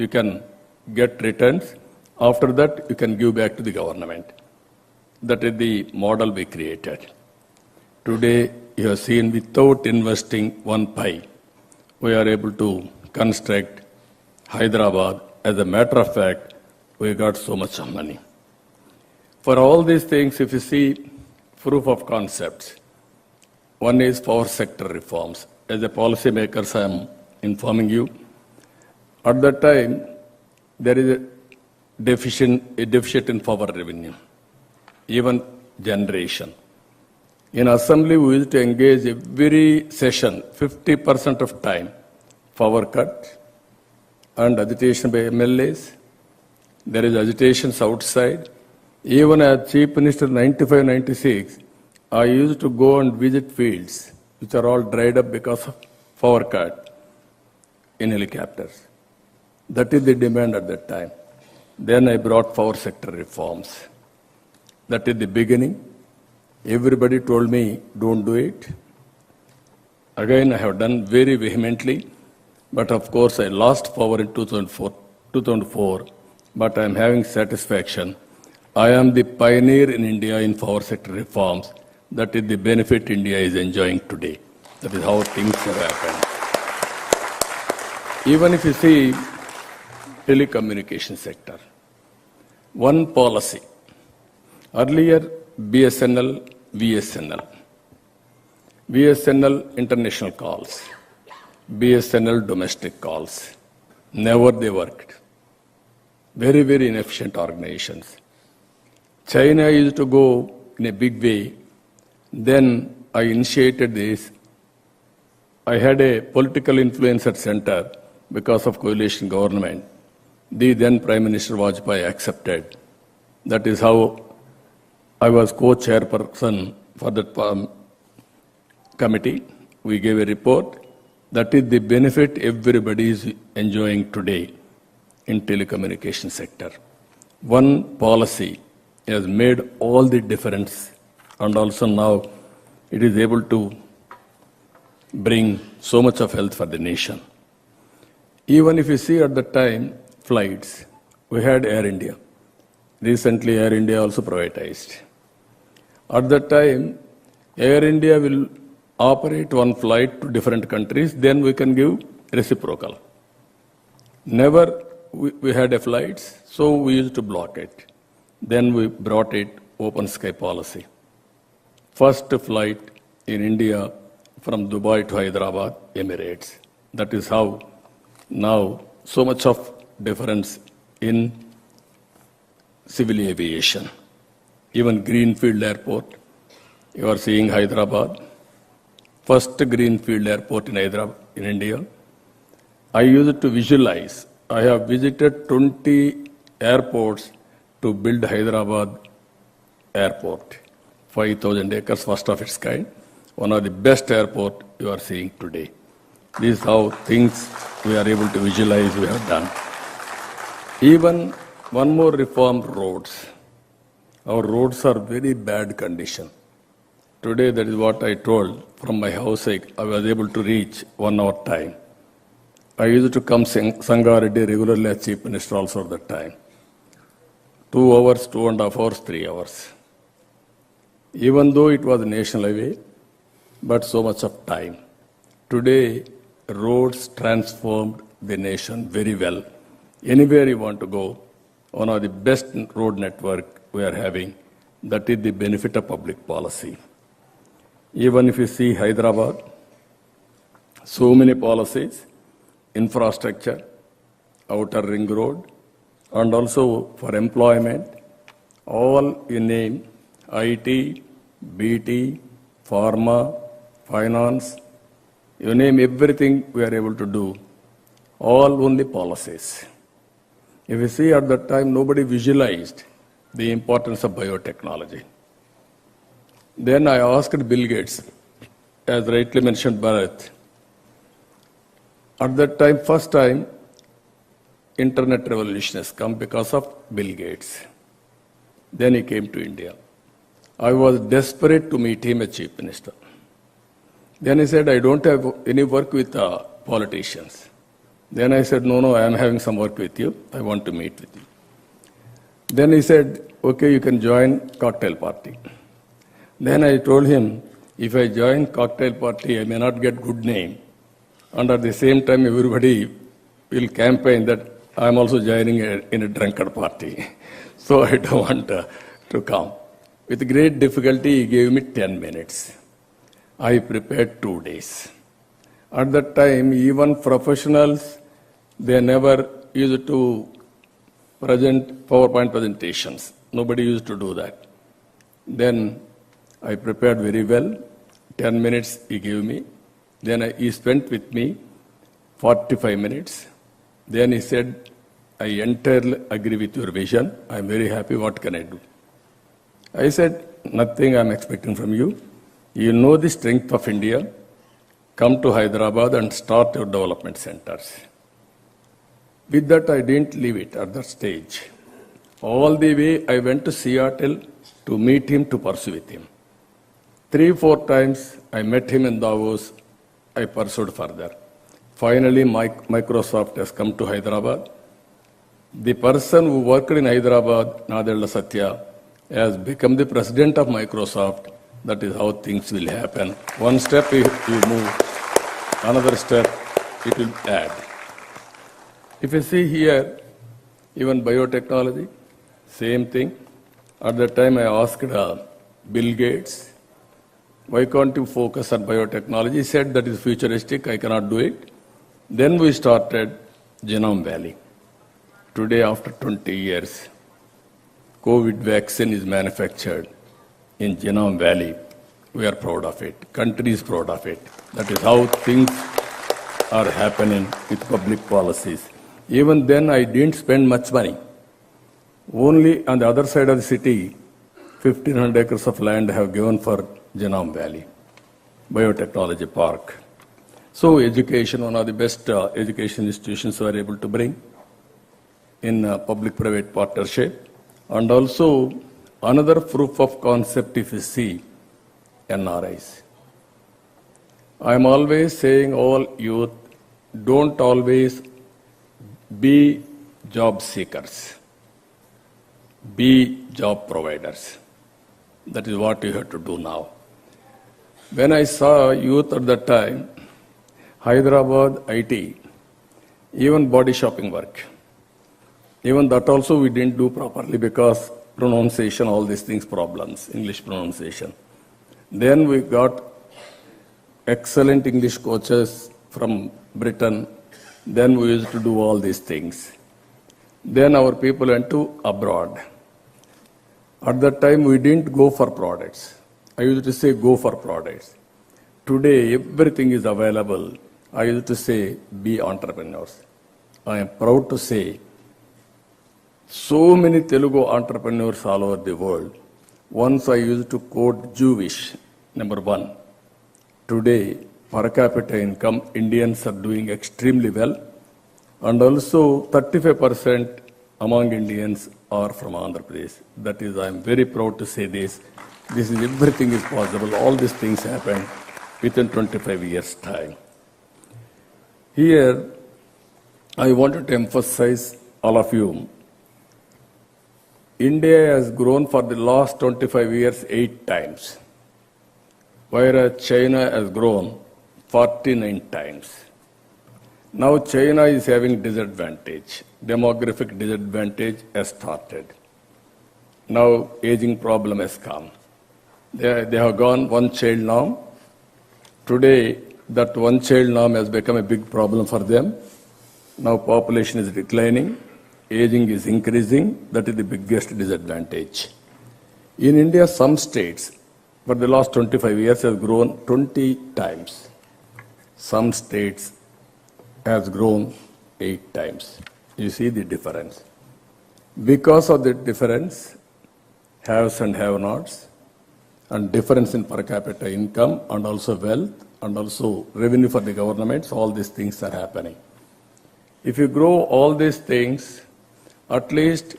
you can get returns. After that, you can give back to the government. That is the model we created. Today, you have seen without investing one pi, we are able to construct Hyderabad. As a matter of fact, we got so much of money. For all these things, if you see proof of concepts, one is power sector reforms. As a policymakers, I am informing you. At that time, there is a deficit in power revenue, even generation. In assembly, we used to engage every session, 50% of time, power cut and agitation by MLAs. There is agitations outside. Even as Chief Minister 95-96, I used to go and visit fields which are all dried up because of power cut in helicopters. That is the demand at that time. Then I brought power sector reforms. That is the beginning. Everybody told me, don't do it. Again, I have done very vehemently, but of course I lost power in 2004, but I am having satisfaction. I am the pioneer in India in power sector reforms. That is the benefit India is enjoying today. That is how things have happened. Even if you see telecommunication sector, one policy. Earlier, BSNL, VSNL. VSNL international calls, BSNL domestic calls. Never they worked. Very, very inefficient organizations. China used to go in a big way. Then I initiated this. I had a political influence at center because of coalition government. The then Prime Minister Vajpayee accepted. That is how I was co-chairperson for that committee. We gave a report. That is the benefit everybody is enjoying today in telecommunication sector. One policy has made all the difference, and also now it is able to bring so much of health for the nation. Even if you see at the time, flights, we had Air India. Recently, Air India also privatized. At that time, Air India will operate one flight to different countries, then we can give reciprocal. Never we had a flight, so we used to block it. Then we brought it open sky policy. First flight in India from Dubai to Hyderabad, Emirates. That is how now so much of difference in civil aviation. Even Greenfield Airport, you are seeing Hyderabad. First Greenfield Airport in Hyderabad, in India. I used to visualize. I have visited 20 airports to build Hyderabad Airport. 5,000 acres, first of its kind. One of the best airport you are seeing today. This is how things we are able to visualize we have done. Even one more reform, roads. Our roads are very bad condition. Today, that is what I told. From my house, I was able to reach 1 hour time. I used to come Sangareddy regularly as Chief Minister also at that time. 2 hours, 2.5 hours, 3 hours. Even though it was a national highway, but so much of time. Today, roads transformed the nation very well. Anywhere you want to go, one of the best road network we are having, that is the benefit of public policy. Even if you see Hyderabad, so many policies, infrastructure, outer ring road, and also for employment, all you name, IT, BT, pharma, finance, you name everything we are able to do, all only policies. If you see at that time, nobody visualized the importance of biotechnology. Then I asked Bill Gates, as rightly mentioned Bharat, at that time, first time, internet revolution has come because of Bill Gates. Then he came to India. I was desperate to meet him as Chief Minister. Then he said, I don't have any work with politicians. Then I said, no, I am having some work with you. I want to meet with you. Then he said, okay, you can join cocktail party. Then I told him, If I join cocktail party, I may not get good name. And at the same time, everybody will campaign that I'm also joining in a drunkard party. So I don't want to come. With great difficulty, he gave me 10 minutes. I prepared 2 days. At that time, even professionals, they never used to present PowerPoint presentations. Nobody used to do that. Then I prepared very well. 10 minutes he gave me. Then he spent with me 45 minutes. Then he said, I entirely agree with your vision. I'm very happy. What can I do? I said, nothing I'm expecting from you. You know the strength of India. Come to Hyderabad and start your development centers. With that, I didn't leave it at that stage. All the way, I went to Seattle to meet him, to pursue with him. 3-4 times, I met him in Davos. I pursued further. Finally, Microsoft has come to Hyderabad. The person who worked in Hyderabad, Nadella Satya, has become the president of Microsoft. That is how things will happen. One step you move, another step it will add. If you see here, even biotechnology, same thing. At that time I asked Bill Gates, why can't you focus on biotechnology? He said that is futuristic, I cannot do it. Then we started Genome Valley. Today, after 20 years, COVID vaccine is manufactured in Genome Valley. We are proud of it. Country is proud of it. That is how things are happening with public policies. Even then, I didn't spend much money. Only on the other side of the city, 1,500 acres of land have given for Genome Valley, biotechnology park. So education, one of the best education institutions we are able to bring in public-private partnership. And also, another proof of concept if you see, NRIs. I am always saying all youth, don't always be job seekers. Be job providers. That is what you have to do now. When I saw youth at that time, Hyderabad IT, even body shopping work, even that also we didn't do properly because pronunciation, all these things, problems, English pronunciation. Then we got excellent English coaches from Britain. Then we used to do all these things. Then our people went to abroad. At that time, we didn't go for products. I used to say, go for products. Today, everything is available. I used to say, be entrepreneurs. I am proud to say, so many Telugu entrepreneurs all over the world. Once I used to quote Jewish, number 1. Today, per capita income, Indians are doing extremely well. And also 35% among Indians are from Andhra Pradesh. That is, I am very proud to say this. This is, everything is possible. All these things happen within 25 years' time. Here, I wanted to emphasize all of you. India has grown for the last 25 years 8 times, whereas China has grown 49 times. Now China is having disadvantage. Demographic disadvantage has started. Now aging problem has come. They have gone one-child norm. Today, that one-child norm has become a big problem for them. Now population is declining. Aging is increasing. That is the biggest disadvantage. In India, some states, for the last 25 years, have grown 20 times. Some states has grown 8 times. You see the difference. Because of the difference, haves and have-nots, and difference in per capita income, and also wealth, and also revenue for the governments, all these things are happening. If you grow all these things, at least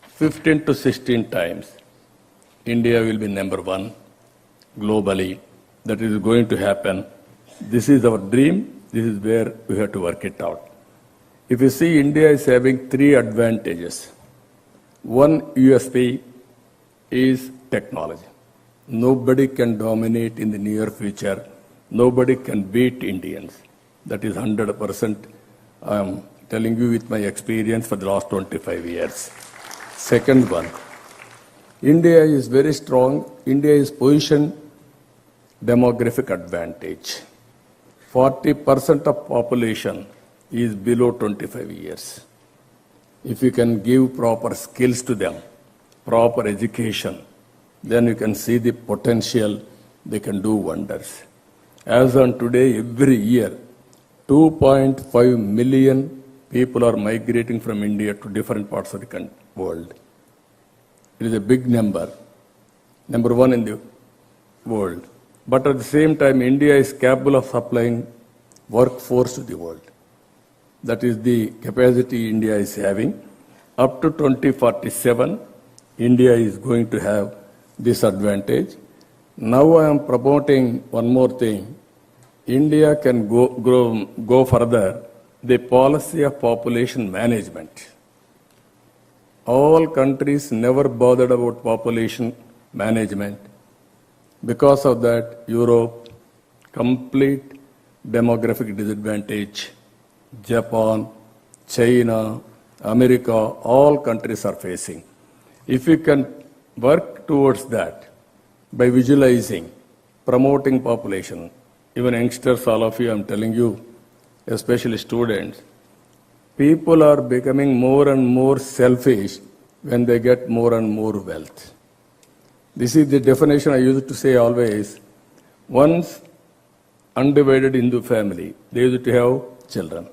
15 to 16 times, India will be number 1 globally. That is going to happen. This is our dream. This is where we have to work it out. If you see, India is having 3 advantages. One USP is technology. Nobody can dominate in the near future. Nobody can beat Indians. That is 100%. I am telling you with my experience for the last 25 years. Second one, India is very strong. India is positioned demographic advantage. 40% of population is below 25 years. If you can give proper skills to them, proper education, then you can see the potential, they can do wonders. As on today, every year, 2.5 million people are migrating from India to different parts of the world. It is a big number, number one in the world. But at the same time, India is capable of supplying workforce to the world. That is the capacity India is having. Up to 2047, India is going to have this advantage. Now I am promoting one more thing. India can go further, the policy of population management. All countries never bothered about population management. Because of that, Europe, complete demographic disadvantage. Japan, China, America, all countries are facing. If we can work towards that by visualizing, promoting population, even youngsters, all of you, I'm telling you, especially students, people are becoming more and more selfish when they get more and more wealth. This is the definition I used to say always. Once undivided Hindu family, they used to have children.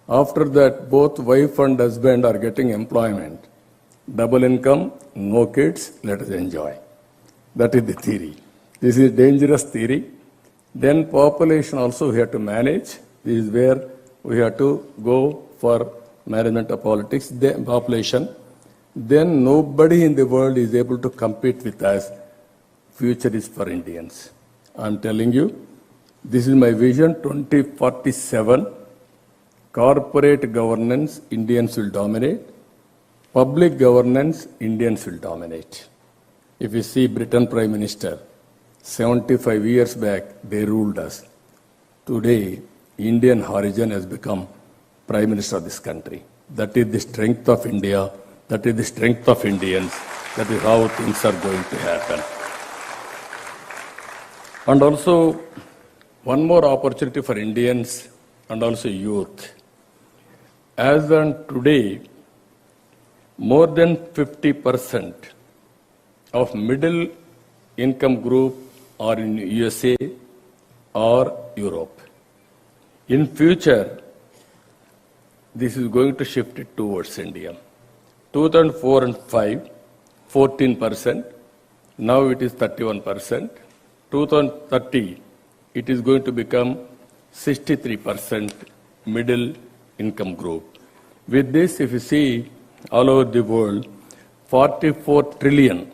After that, both wife and husband are getting employment. Double income, no kids, let us enjoy. That is the theory. This is a dangerous theory. Then population also we have to manage. This is where we have to go for management of politics, population. Then nobody in the world is able to compete with us. Future is for Indians. I'm telling you, this is my vision 2047. Corporate governance, Indians will dominate. Public governance, Indians will dominate. If you see Britain Prime Minister, 75 years back, they ruled us. Today, Indian origin has become Prime Minister of this country. That is the strength of India. That is the strength of Indians. That is how things are going to happen. And also, one more opportunity for Indians and also youth. As on today, more than 50% of middle income group are in USA or Europe. In future, this is going to shift it towards India. 2004 and 5, 14%. Now it is 31%. 2030, it is going to become 63% middle income group. With this, if you see all over the world, 44 trillion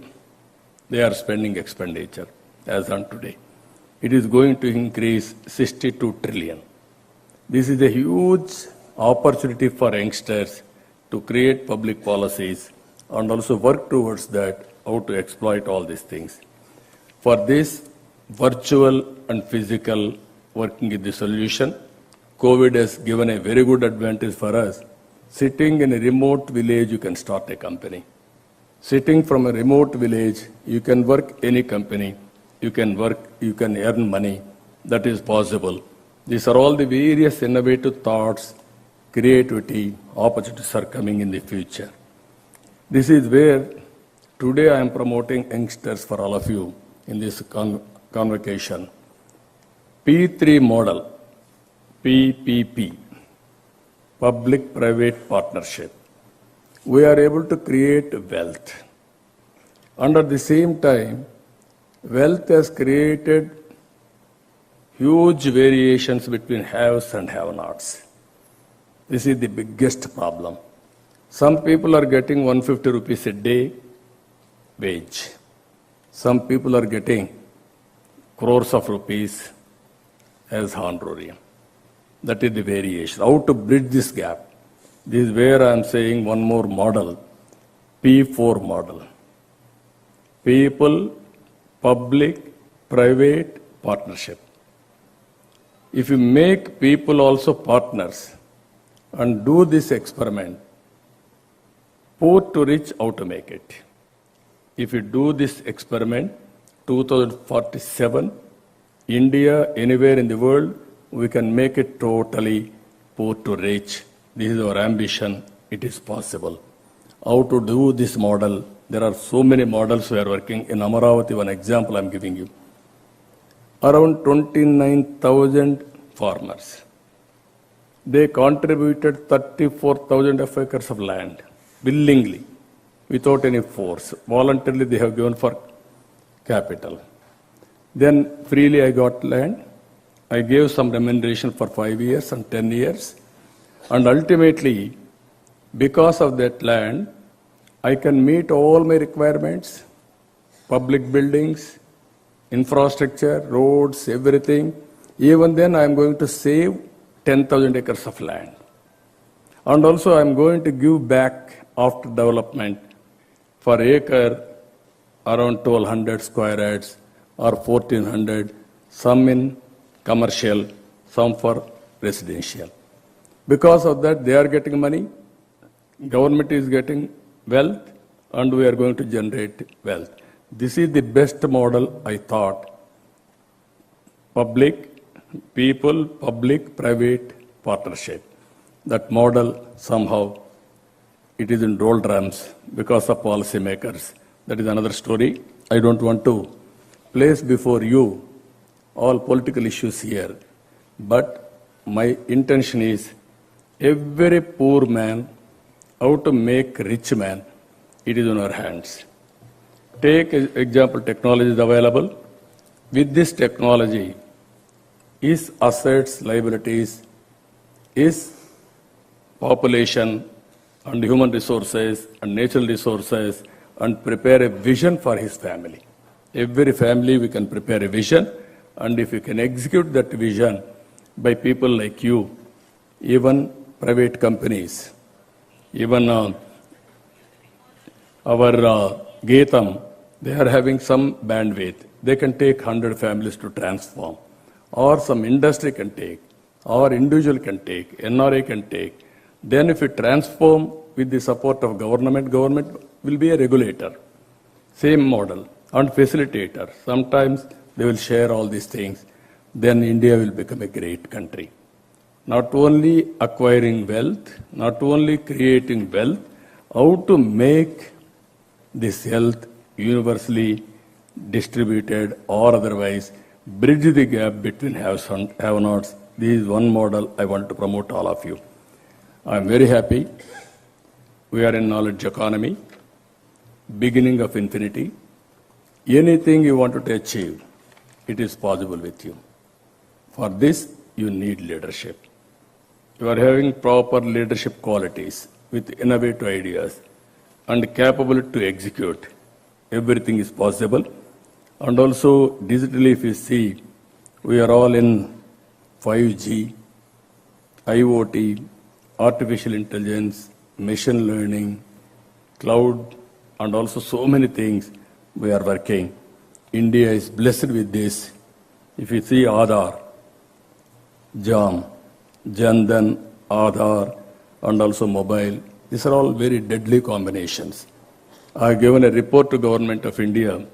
they are spending expenditure as on today. It is going to increase 62 trillion. This is a huge opportunity for youngsters to create public policies and also work towards that, how to exploit all these things. For this, virtual and physical working is the solution. COVID has given a very good advantage for us. Sitting in a remote village, you can start a company. Sitting from a remote village, you can work any company. You can work, you can earn money. That is possible. These are all the various innovative thoughts, creativity, opportunities are coming in the future. This is where today I am promoting youngsters for all of you in this convocation. P3 model, PPP, public-private partnership. We are able to create wealth. And at the same time, wealth has created huge variations between haves and have-nots. This is the biggest problem. Some people are getting 150 rupees a day wage. Some people are getting crores of rupees as honorarium. That is the variation. How to bridge this gap? This is where I am saying one more model, P4 model. People, public-private partnership. If you make people also partners and do this experiment, poor to rich, how to make it? If you do this experiment, 2047, India, anywhere in the world, we can make it totally poor to rich. This is our ambition. It is possible. How to do this model? There are so many models we are working. In Amaravati, one example I am giving you. Around 29,000 farmers. They contributed 34,000 acres of land willingly, without any force. Voluntarily they have given for capital. Then freely I got land. I gave some remuneration for 5 years and 10 years. And ultimately, because of that land, I can meet all my requirements, public buildings, infrastructure, roads, everything. Even then I am going to save 10,000 acres of land. And also I am going to give back after development for acre around 1,200 square yards or 1,400, some in commercial, some for residential. Because of that, they are getting money, government is getting wealth, and we are going to generate wealth. This is the best model, I thought. Public-private partnership. That model, somehow, it is in doldrums because of policymakers. That is another story. I don't want to place before you all political issues here. But my intention is, every poor man, how to make rich man, it is in our hands. Take example, technology is available. With this technology, is assets, liabilities, is population and human resources and natural resources, and prepare a vision for his family. Every family we can prepare a vision, and if you can execute that vision by people like you, even private companies, even our GITAM, they are having some bandwidth. They can take 100 families to transform, or some industry can take, or individual can take, NRA can take. Then if you transform with the support of government will be a regulator. Same model, and facilitator. Sometimes they will share all these things. Then India will become a great country. Not only acquiring wealth, not only creating wealth, how to make this health universally distributed or otherwise bridge the gap between haves and have-nots. This is one model I want to promote all of you. I am very happy. We are in knowledge economy, beginning of infinity. Anything you wanted to achieve, it is possible with you. For this, you need leadership. You are having proper leadership qualities with innovative ideas and capable to execute. Everything is possible. And also, digitally, if you see, we are all in 5G, IoT, artificial intelligence, machine learning, cloud, and also so many things we are working. India is blessed with this. If you see Aadhaar, JAM, Jandan, Aadhaar, and also mobile, these are all very deadly combinations. I have given a report to Government of India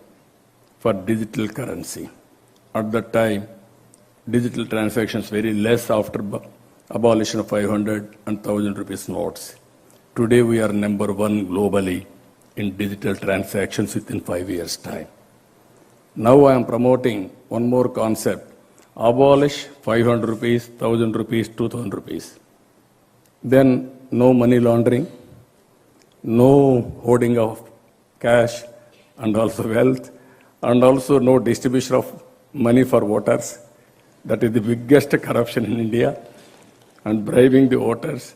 for digital currency. At that time, digital transactions very less after abolition of 500 and 1,000 rupees notes. Today we are #1 globally in digital transactions within 5 years' time. Now I am promoting one more concept. Abolish 500 rupees, 1,000 rupees, 2,000 rupees. Then no money laundering, no hoarding of cash and also wealth, and also no distribution of money for voters. That is the biggest corruption in India, and bribing the voters.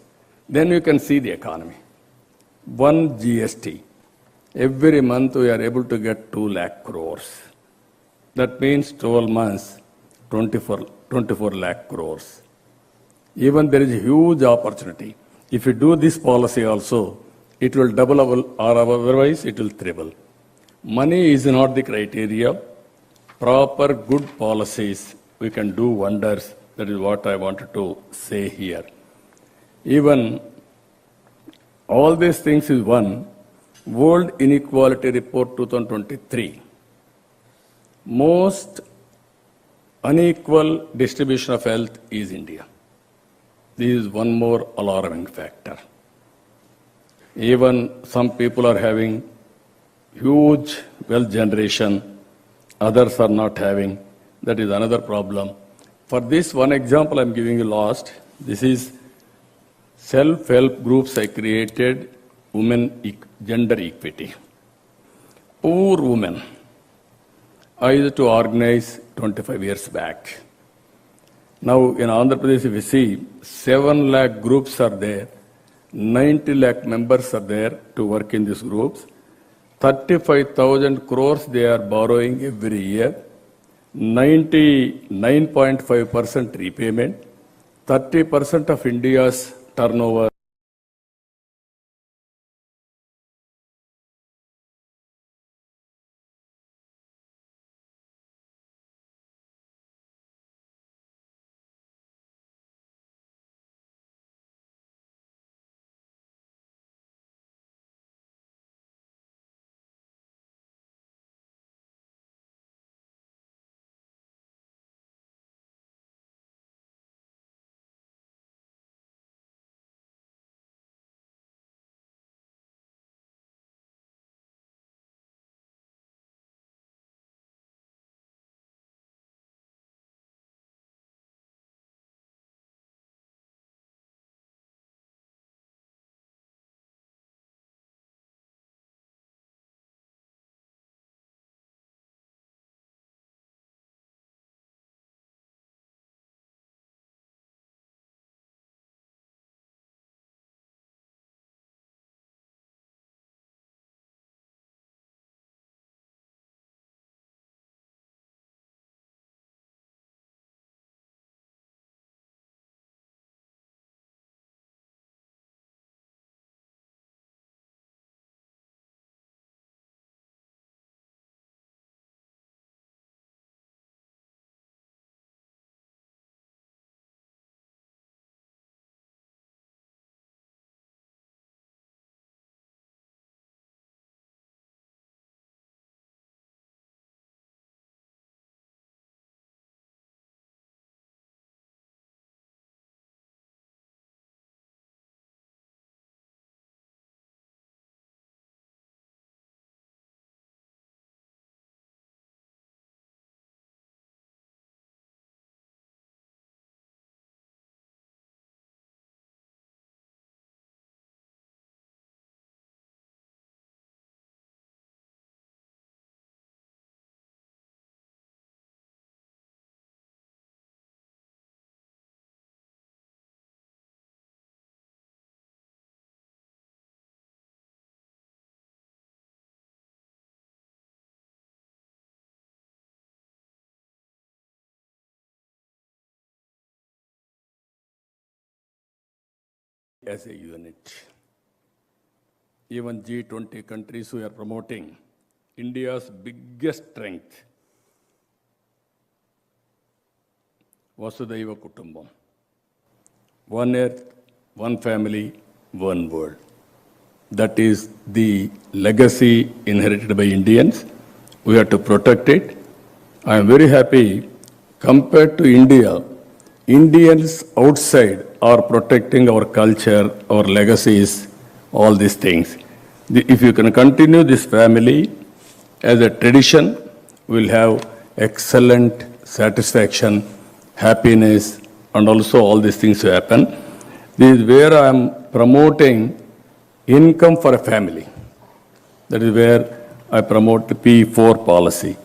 Then you can see the economy. One GST. Every month we are able to get 2 lakh crores. That means 12 months, 24 lakh crores. Even there is a huge opportunity. If you do this policy also, it will double or otherwise it will triple. Money is not the criteria. proper good policies, we can do wonders. That is what I wanted to say here. Even all these things is one. World Inequality Report 2023. Most unequal distribution of health is India. This is one more alarming factor. Even some people are having huge wealth generation, others are not having. That is another problem. For this one example I'm giving you last, this is self-help groups I created, gender equity. Poor women. I used to organize 25 years back. Now in Andhra Pradesh, if you see, 7 lakh groups are there, 90 lakh members are there to work in these groups. 35,000 crores they are borrowing every year, 99.5% repayment, 30% of India's turnover. As a unit. Even G20 countries who are promoting India's biggest strength, Vasudhaiva Kutumbam. One earth, one family, one world. That is the legacy inherited by Indians. We have to protect it. I am very happy, compared to India, Indians outside are protecting our culture, our legacies, all these things. If you can continue this family as a tradition, we'll have excellent satisfaction, happiness, and also all these things will happen. This is where I am promoting income for a family. That is where I promote the P4 policy.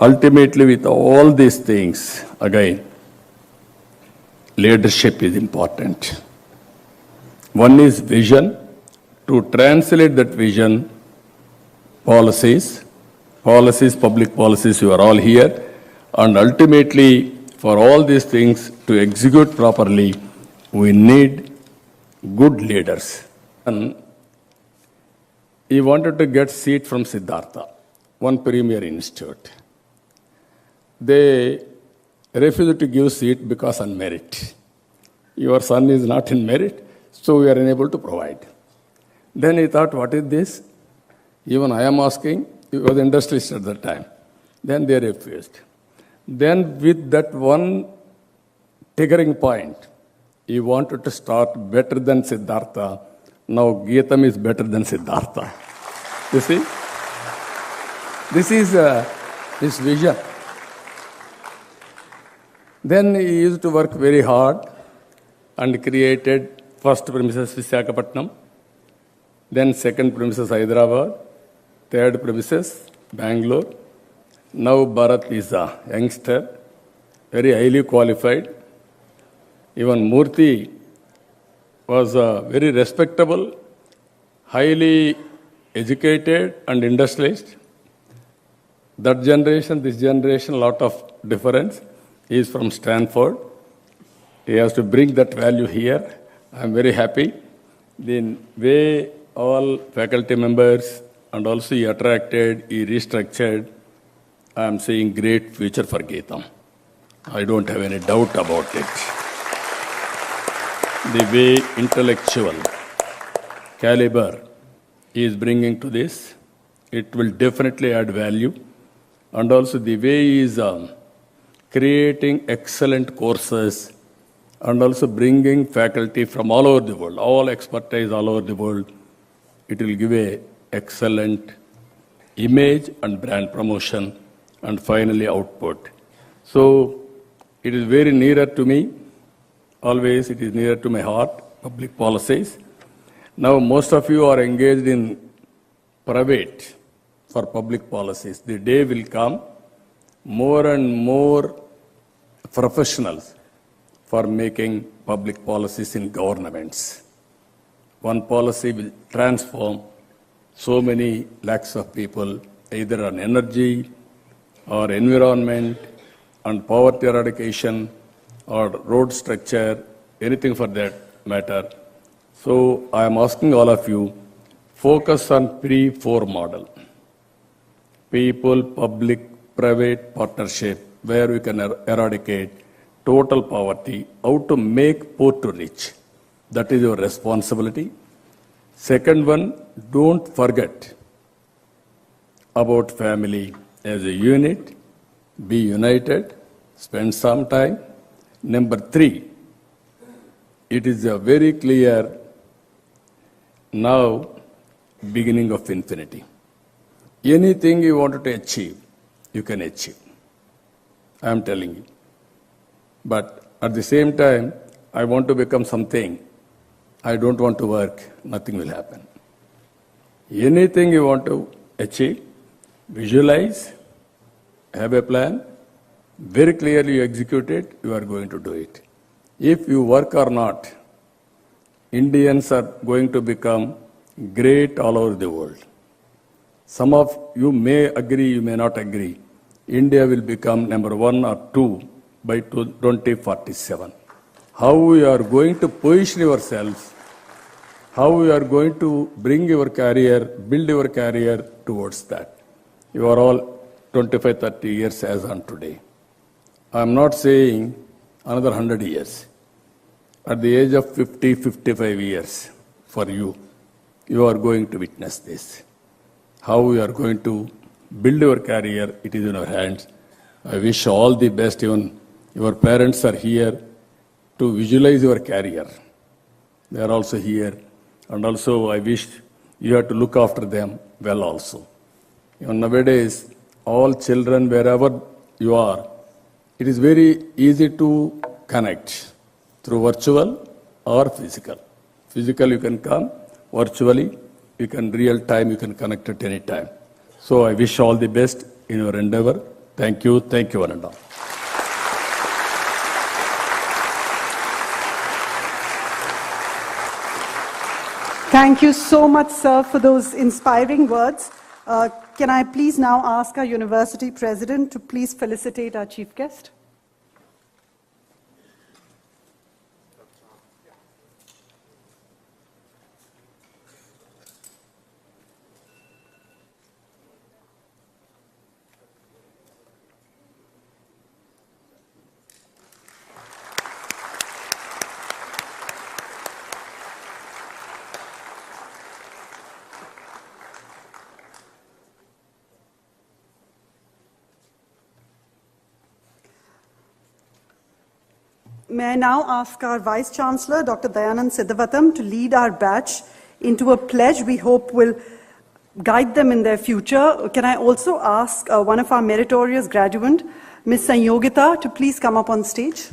Ultimately, with all these things, again, leadership is important. One is vision. To translate that vision, policies, public policies, you are all here. And ultimately, for all these things to execute properly, we need good leaders. And he wanted to get seat from Siddhartha, one premier institute. they refused to give seat because on merit. Your son is not in merit, so we are unable to provide. Then he thought, what is this? Even I am asking, he was industrialist at that time. Then they refused. Then with that one triggering point, he wanted to start better than Siddhartha. Now GITAM is better than Siddhartha. You see? This is his vision. Then he used to work very hard and created first premises Visakhapatnam, then second premises Hyderabad, third premises Bangalore. Now Bharat is a youngster, very highly qualified. Even Murthy was a very respectable, highly educated and industrialist. That generation, this generation, lot of difference. He is from Stanford. He has to bring that value here. I am very happy. The way all faculty members and also he attracted, he restructured, I am seeing great future for GITAM. I don't have any doubt about it. The way intellectual caliber he is bringing to this, it will definitely add value. And also the way he is creating excellent courses and also bringing faculty from all over the world, all expertise all over the world, it will give a excellent image and brand promotion and finally output. So it is very nearer to me. Always it is nearer to my heart, public policies. Now most of you are engaged in private for public policies. The day will come, more and more professionals for making public policies in governments. One policy will transform so many lakhs of people, either on energy or environment, and poverty eradication, or road structure, anything for that matter. So I am asking all of you, focus on P4 model. People, public, private partnership, where we can eradicate total poverty, how to make poor to rich. That is your responsibility. Second one, don't forget about family as a unit, be united, spend some time. Number 3, it is a very clear now beginning of infinity. Anything you wanted to achieve, you can achieve. I am telling you. But at the same time, I want to become something. I don't want to work, nothing will happen. Anything you want to achieve, visualize, have a plan, very clearly you execute it, you are going to do it. If you work or not, Indians are going to become great all over the world. Some of you may agree, you may not agree. India will become number 1 or 2 by 2047. How we are going to position yourselves, how we are going to bring your career, build your career towards that. You are all 25, 30 years as on today. I am not saying another 100 years. At the age of 50, 55 years for you, you are going to witness this. How you are going to build your career, it is in your hands. I wish all the best. Even your parents are here to visualize your career. They are also here. And also I wish you have to look after them well also. Even nowadays, all children, wherever you are, it is very easy to connect through virtual or physical. Physical you can come, virtually you can real time, you can connect at any time. So I wish all the best in your endeavor. Thank you, one and all. Thank you so much, sir, for those inspiring words. Can I please now ask our university president to please felicitate our chief guest? May I now ask our Vice Chancellor, Dr. Dayanand Siddhavatam, to lead our batch into a pledge we hope will guide them in their future. Can I also ask one of our meritorious graduates, Ms. Sanyogita, to please come up on stage?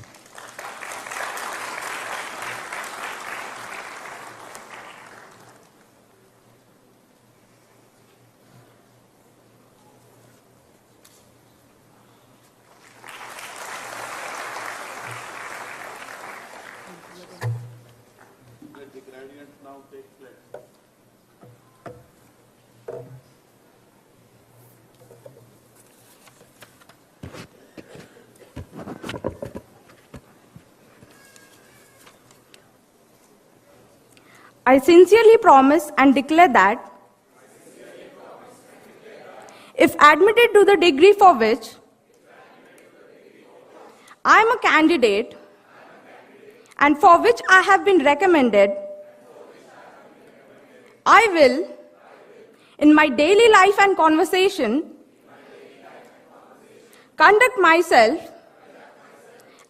I sincerely promise and declare that if admitted to the degree for which I am a candidate and for which I have been recommended, I will, in my daily life and conversation, conduct myself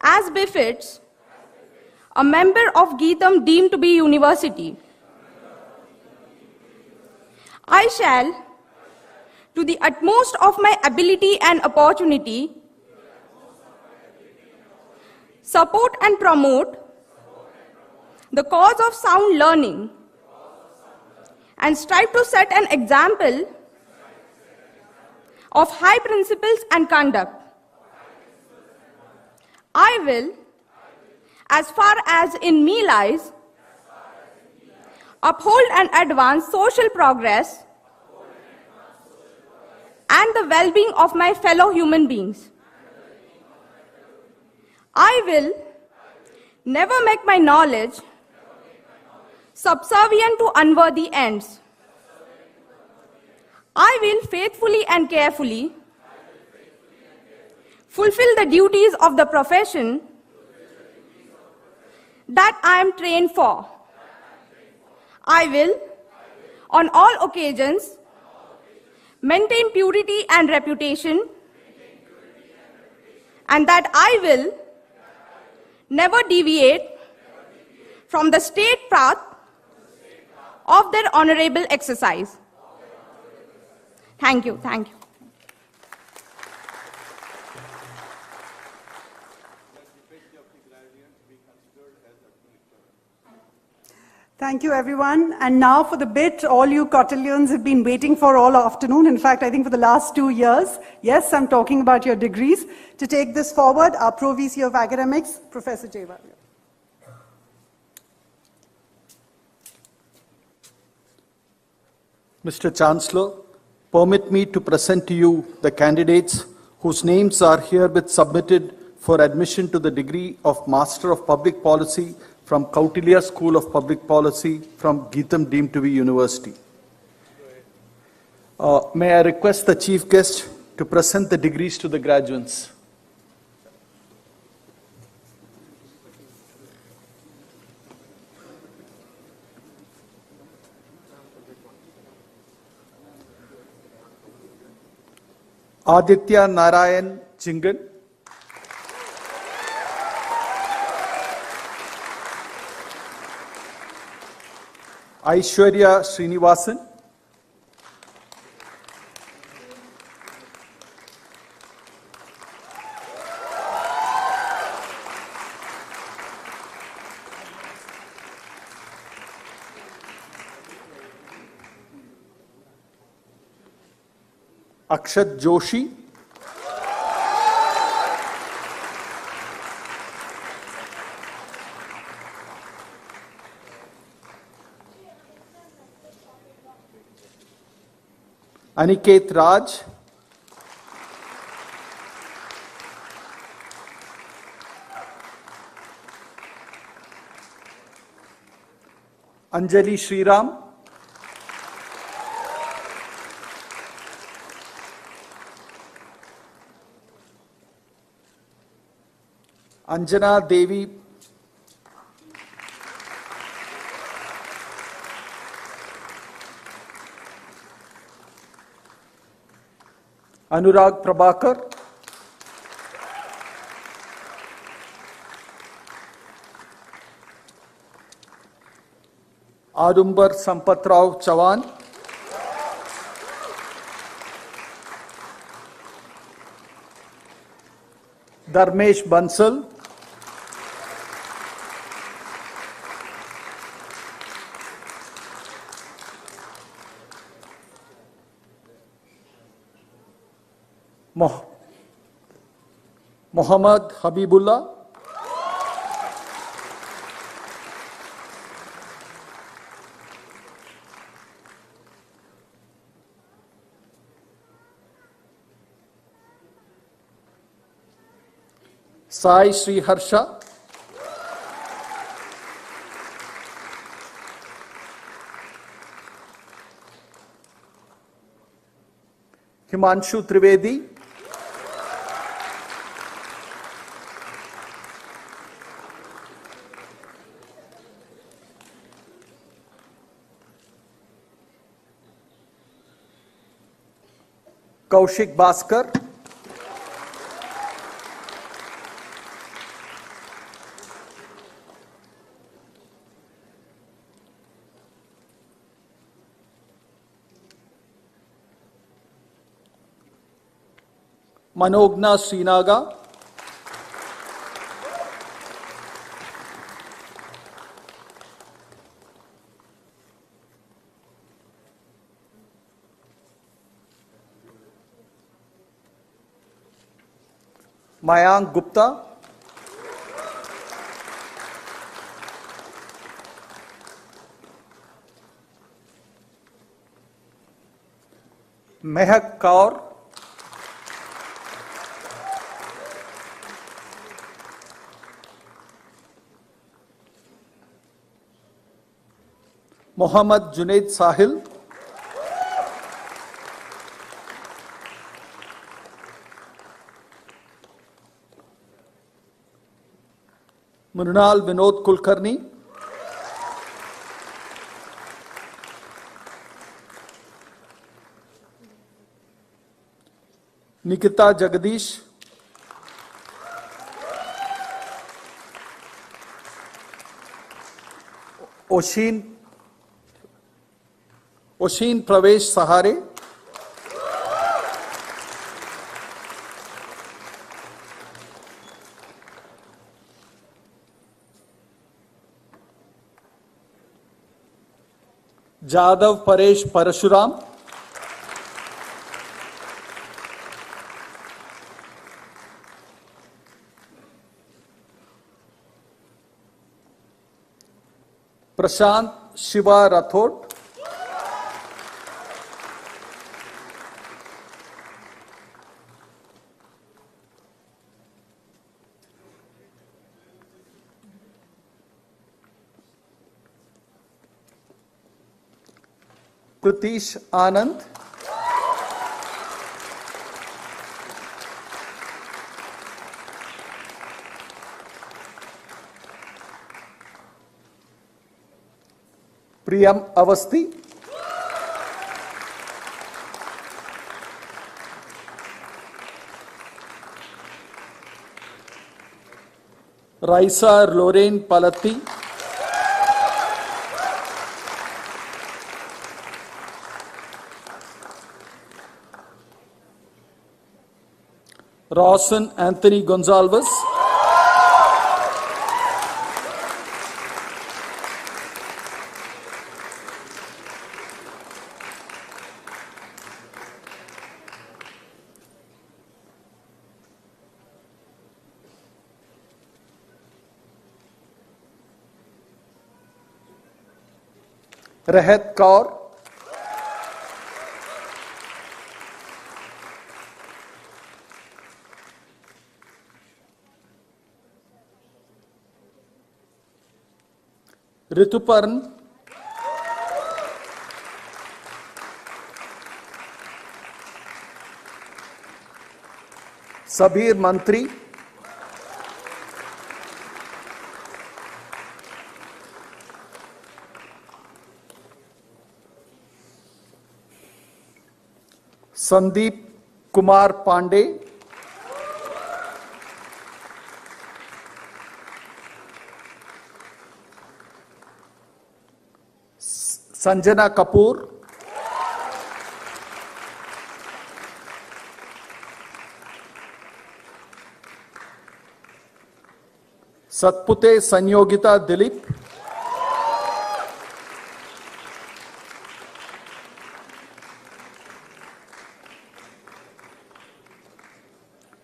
as befits a member of GITAM deemed to be university. I shall, to the utmost of my ability and opportunity, support and promote the cause of sound learning and strive to set an example of high principles and conduct. I will, as far as in me lies, uphold and advance social progress and the well-being of my fellow human beings. I will never make my knowledge subservient to unworthy ends. I will faithfully and carefully fulfill the duties of the profession that I am trained for. I will, on all occasions, maintain purity and reputation, and that I will never deviate from the state path of their honorable exercise. Thank you. Thank you. Thank you, everyone. And now for the bit all you cotillions have been waiting for all afternoon. In fact, I think for the last 2 years. Yes, I'm talking about your degrees. To take this forward, our Pro VC of Academics, Professor Jayvalya. Mr. Chancellor, permit me to present to you the candidates whose names are herewith submitted for admission to the degree of Master of Public Policy from Kautilya School of Public Policy from GITAM deemed to be University. May I request the Chief Guest to present the degrees to the graduates. Aditya Narayan Chingan. Aishwarya Srinivasan. Akshat Joshi. Aniket Raj. Anjali Sriram. Anjana Devi. Anurag Prabhakar. Adumbar Sampatrao Chavan, Dharmesh Bansal, Muhammad Habibullah, Sai Sri Harsha, Himanshu Trivedi, Kaushik Bhaskar, Manogna Srinaga, Mayank Gupta, Mehak Kaur, Mohammad Junaid Sahil, Mrunal Vinod Kulkarni, Nikita Jagadish, Oshin Pravesh Sahare, Jadav Paresh Parashuram, Prashant Shiva Rathod, Pratish Anand, Priyam Avasti, Raisa Lorraine Palatti, Rawson Anthony Gonzalez, Rehat Kaur, Rituparn, Sabir Mantri, Sandeep Kumar Pandey, Sanjana Kapoor, Satpute Sanyogita Dilip,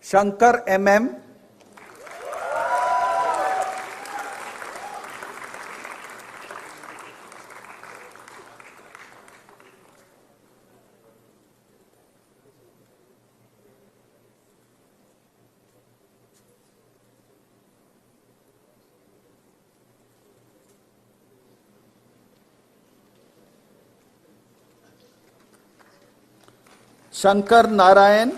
Shankar MM, Shankar Narayan,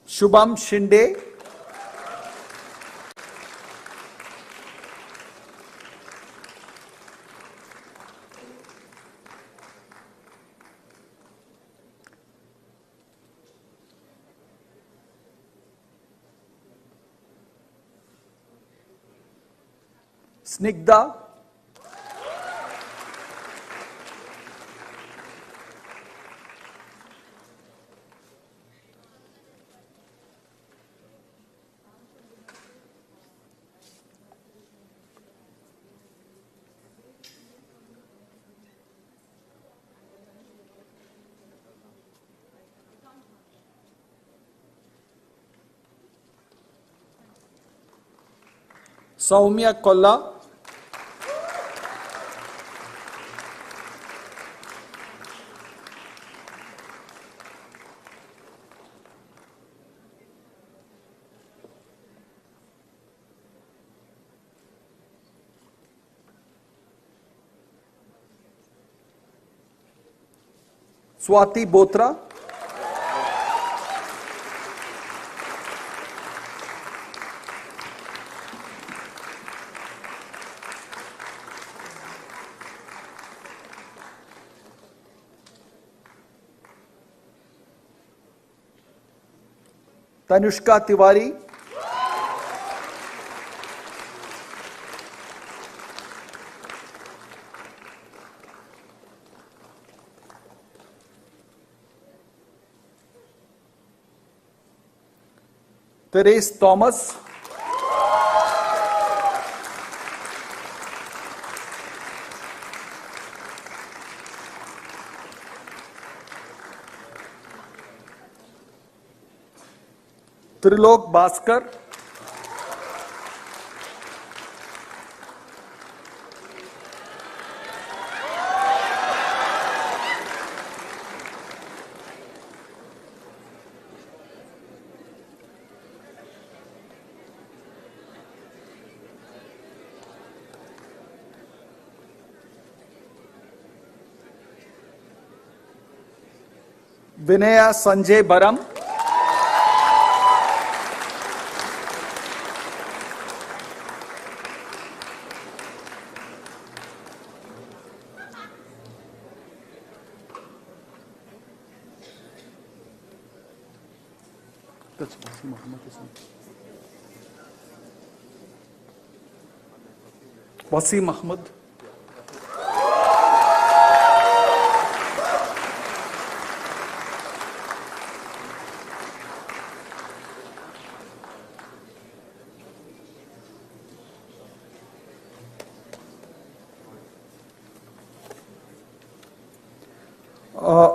Shubham Shinde, Snigdha, Saumya Kolla, Swati Botra, Tanushka Tiwari, Therese Thomas, Trilok Bhaskar, Vinaya Sanjay Baram, Wasim Ahmad,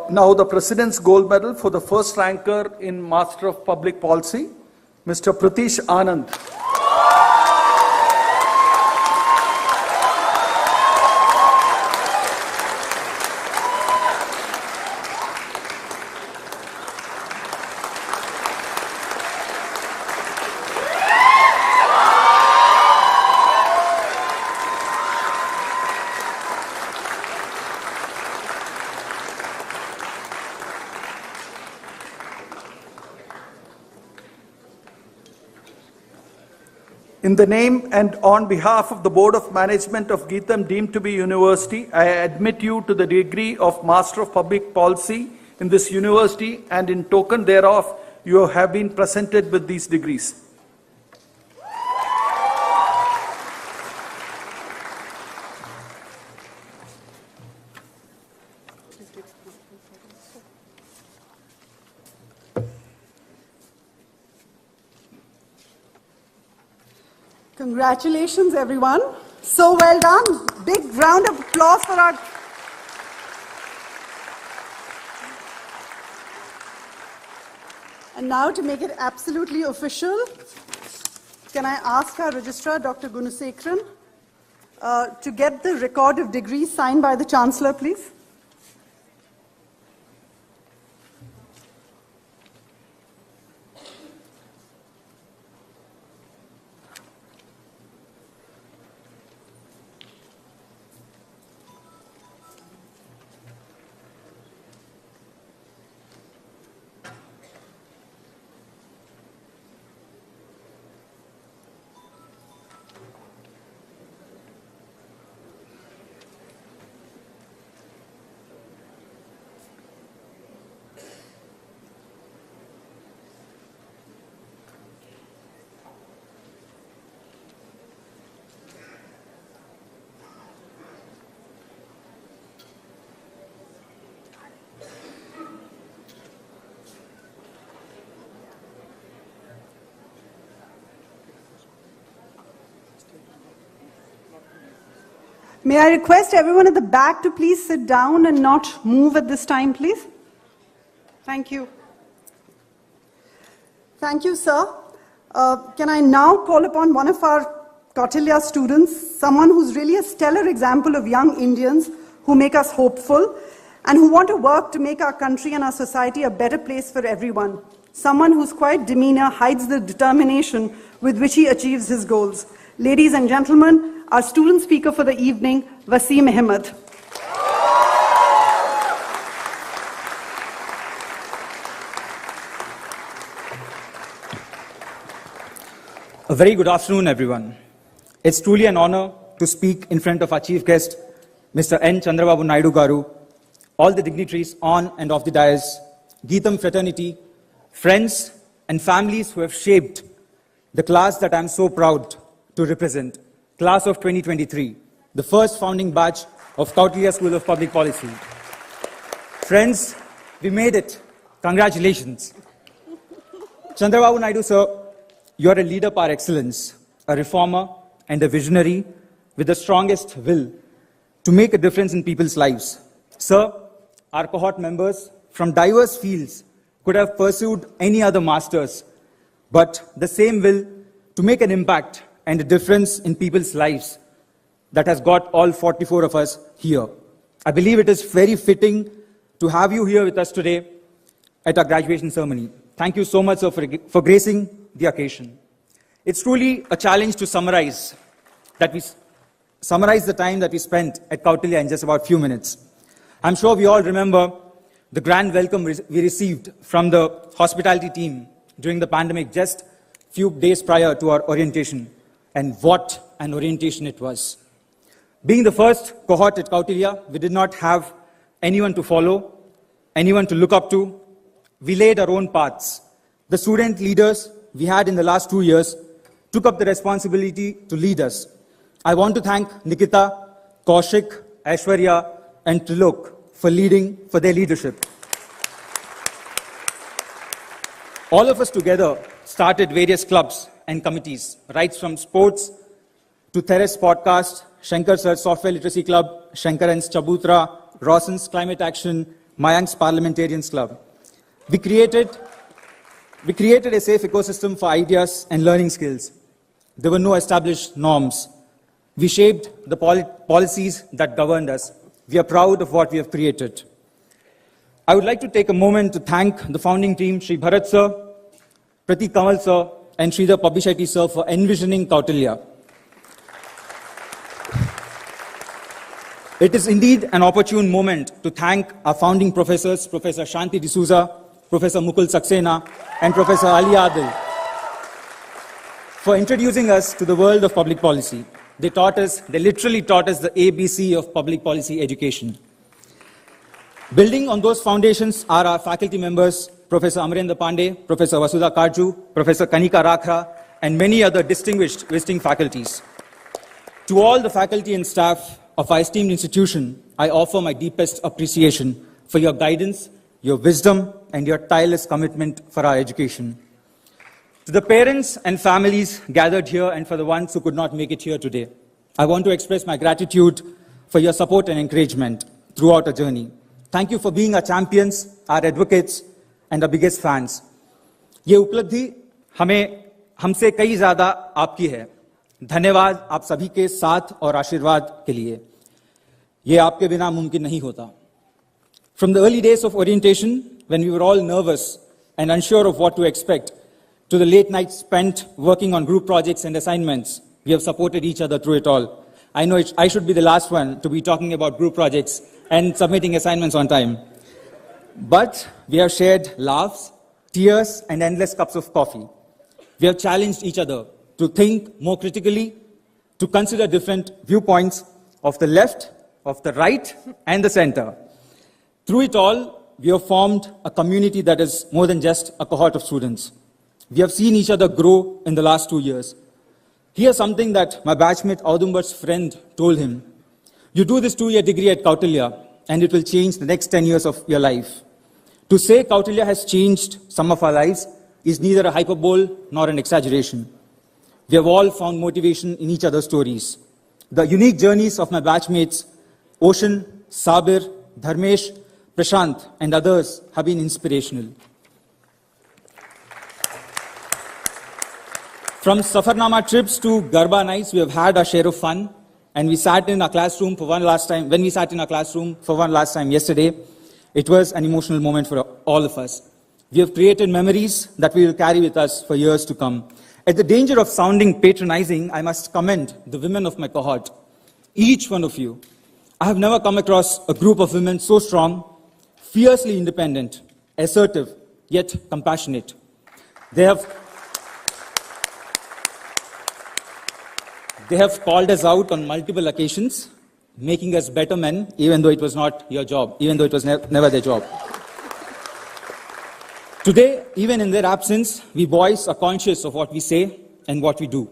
now the President's Gold Medal for the first ranker in Master of Public Policy, Mr. Pratish Anand. In the name and on behalf of the Board of Management of GITAM deemed to be university, I admit you to the degree of Master of Public Policy in this university, and in token thereof you have been presented with these degrees. Congratulations, everyone. So well done. Big round of applause for our... And now, to make it absolutely official, can I ask our Registrar, Dr. Gunasekharan, to get the record of degrees signed by the Chancellor, please? May I request everyone at the back to please sit down and not move at this time, please? Thank you. Thank you, sir. Can I now call upon one of our Kautilya students, someone who's really a stellar example of young Indians who make us hopeful and who want to work to make our country and our society a better place for everyone. Someone whose quiet demeanor hides the determination with which he achieves his goals. Ladies and gentlemen, our student speaker for the evening, Wasim Ahmed. A very good afternoon, everyone. It's truly an honor to speak in front of our chief guest, Mr. N. Chandrababu Naidu Garu, all the dignitaries on and off the dais, GITAM fraternity, friends and families who have shaped the class that I'm so proud to represent, class of 2023, the first founding batch of Kautilya School of Public Policy. Friends, we made it. Congratulations. Chandrababu Naidu, sir, you are a leader par excellence, a reformer and a visionary with the strongest will to make a difference in people's lives. Sir, our cohort members from diverse fields could have pursued any other masters, but the same will to make an impact and a difference in people's lives that has got all 44 of us here. I believe it is very fitting to have you here with us today at our graduation ceremony. Thank you so much, sir, for gracing the occasion. It's truly a challenge to summarize the time that we spent at Kautilya in just about a few minutes. I'm sure we all remember the grand welcome we received from the hospitality team during the pandemic just a few days prior to our orientation. And what an orientation it was. Being the first cohort at Kautilya, we did not have anyone to follow, anyone to look up to. We laid our own paths. The student leaders we had in the last 2 years took up the responsibility to lead us. I want to thank Nikita, Kaushik, Aishwarya, and Trilok for their leadership. All of us together started various clubs and committees, right from sports to Theres Podcast, Shankar Sir's Software Literacy Club, Shankaran's Chabutra, Rawson's Climate Action, Mayank's Parliamentarians Club. We created a safe ecosystem for ideas and learning skills. There were no established norms. We shaped the policies that governed us. We are proud of what we have created. I would like to take a moment to thank the founding team, Shri Bharat Sir, Pratik Kamal Sir, and Sridhar Pabishetty Sir for envisioning Kautilya. It is indeed an opportune moment to thank our founding professors, Professor Shanti D'Souza, Professor Mukul Saxena, and Professor Ali Adil, for introducing us to the world of public policy. They literally taught us the ABC of public policy education. Building on those foundations are our faculty members, Professor Amarendra Pandey, Professor Vasudha Karju, Professor Kanika Rakhra, and many other distinguished visiting faculties. To all the faculty and staff of our esteemed institution, I offer my deepest appreciation for your guidance, your wisdom, and your tireless commitment for our education. To the parents and families gathered here and for the ones who could not make it here today, I want to express my gratitude for your support and encouragement throughout our journey. Thank you for being our champions, our advocates, and our biggest fans. ये उपलब्धि हमसे कई ज़्यादा आपकी है. धन्यवाद आप सभी के साथ और आशीर्वाद के लिए. ये आपके बिना मुमकिन नहीं होता. From the early days of orientation, when we were all nervous and unsure of what to expect, to the late nights spent working on group projects and assignments, we have supported each other through it all. I know I should be the last one to be talking about group projects and submitting assignments on time. But we have shared laughs, tears, and endless cups of coffee. We have challenged each other to think more critically, to consider different viewpoints of the left, of the right, and the center. Through it all, we have formed a community that is more than just a cohort of students. We have seen each other grow in the last 2 years. Here's something that my batchmate Audumbar's friend told him. You do this 2-year degree at Kautilya, and it will change the next 10 years of your life. To say Kautilya has changed some of our lives is neither a hyperbole nor an exaggeration. We have all found motivation in each other's stories. The unique journeys of my batchmates, Ocean, Sabir, Dharmesh, Prashant, and others have been inspirational. From Safarnama trips to Garba nights, we have had our share of fun, and we sat in our classroom for one last time. When we sat in our classroom for one last time yesterday, it was an emotional moment for all of us. We have created memories that we will carry with us for years to come. At the danger of sounding patronizing, I must commend the women of my cohort. Each one of you. I have never come across a group of women so strong, fiercely independent, assertive, yet compassionate. They have called us out on multiple occasions, making us better men, even though it was not your job, even though it was never their job. Today, even in their absence, we boys are conscious of what we say and what we do.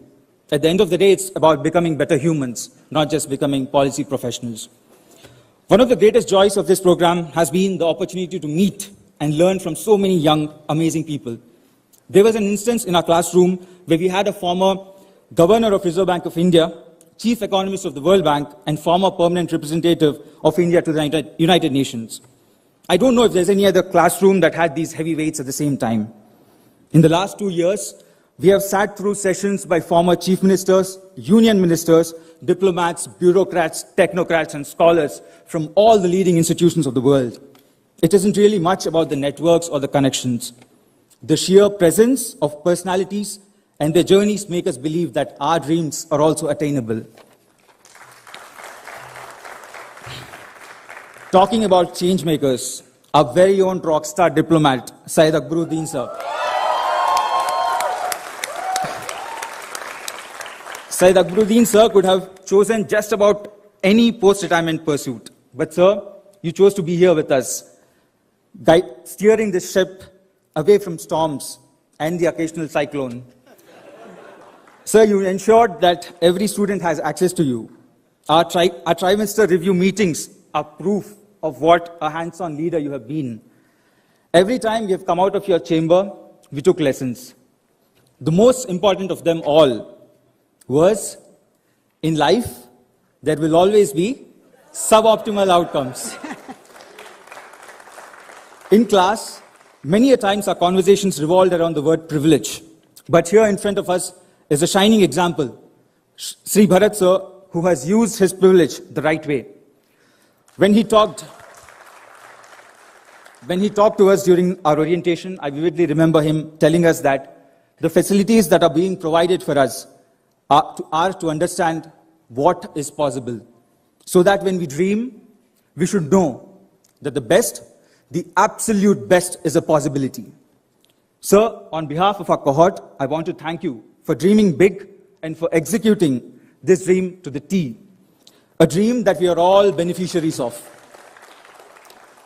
At the end of the day, it's about becoming better humans, not just becoming policy professionals. One of the greatest joys of this program has been the opportunity to meet and learn from so many young, amazing people. There was an instance in our classroom where we had a former Governor of Reserve Bank of India, Chief Economist of the World Bank, and former permanent representative of India to the United Nations. I don't know if there's any other classroom that had these heavyweights at the same time. In the last 2 years, we have sat through sessions by former chief ministers, union ministers, diplomats, bureaucrats, technocrats, and scholars from all the leading institutions of the world. It isn't really much about the networks or the connections. The sheer presence of personalities and their journeys make us believe that our dreams are also attainable. Talking about change makers, our very own rockstar diplomat, Syed Akbaruddin sir. Syed Akbaruddin sir could have chosen just about any post-retirement pursuit. But sir, you chose to be here with us, steering this ship away from storms and the occasional cyclone. Sir, you ensured that every student has access to you. Our trimester review meetings are proof of what a hands-on leader you have been. Every time we have come out of your chamber, we took lessons. The most important of them all was, in life, there will always be suboptimal outcomes. In class, many a times our conversations revolved around the word privilege. But here in front of us is a shining example, Sri Bharat sir, who has used his privilege the right way. When he talked to us during our orientation, I vividly remember him telling us that the facilities that are being provided for us are to understand what is possible, so that when we dream, we should know that the best, the absolute best, is a possibility. Sir, on behalf of our cohort, I want to thank you for dreaming big and for executing this dream to the T. A dream that we are all beneficiaries of.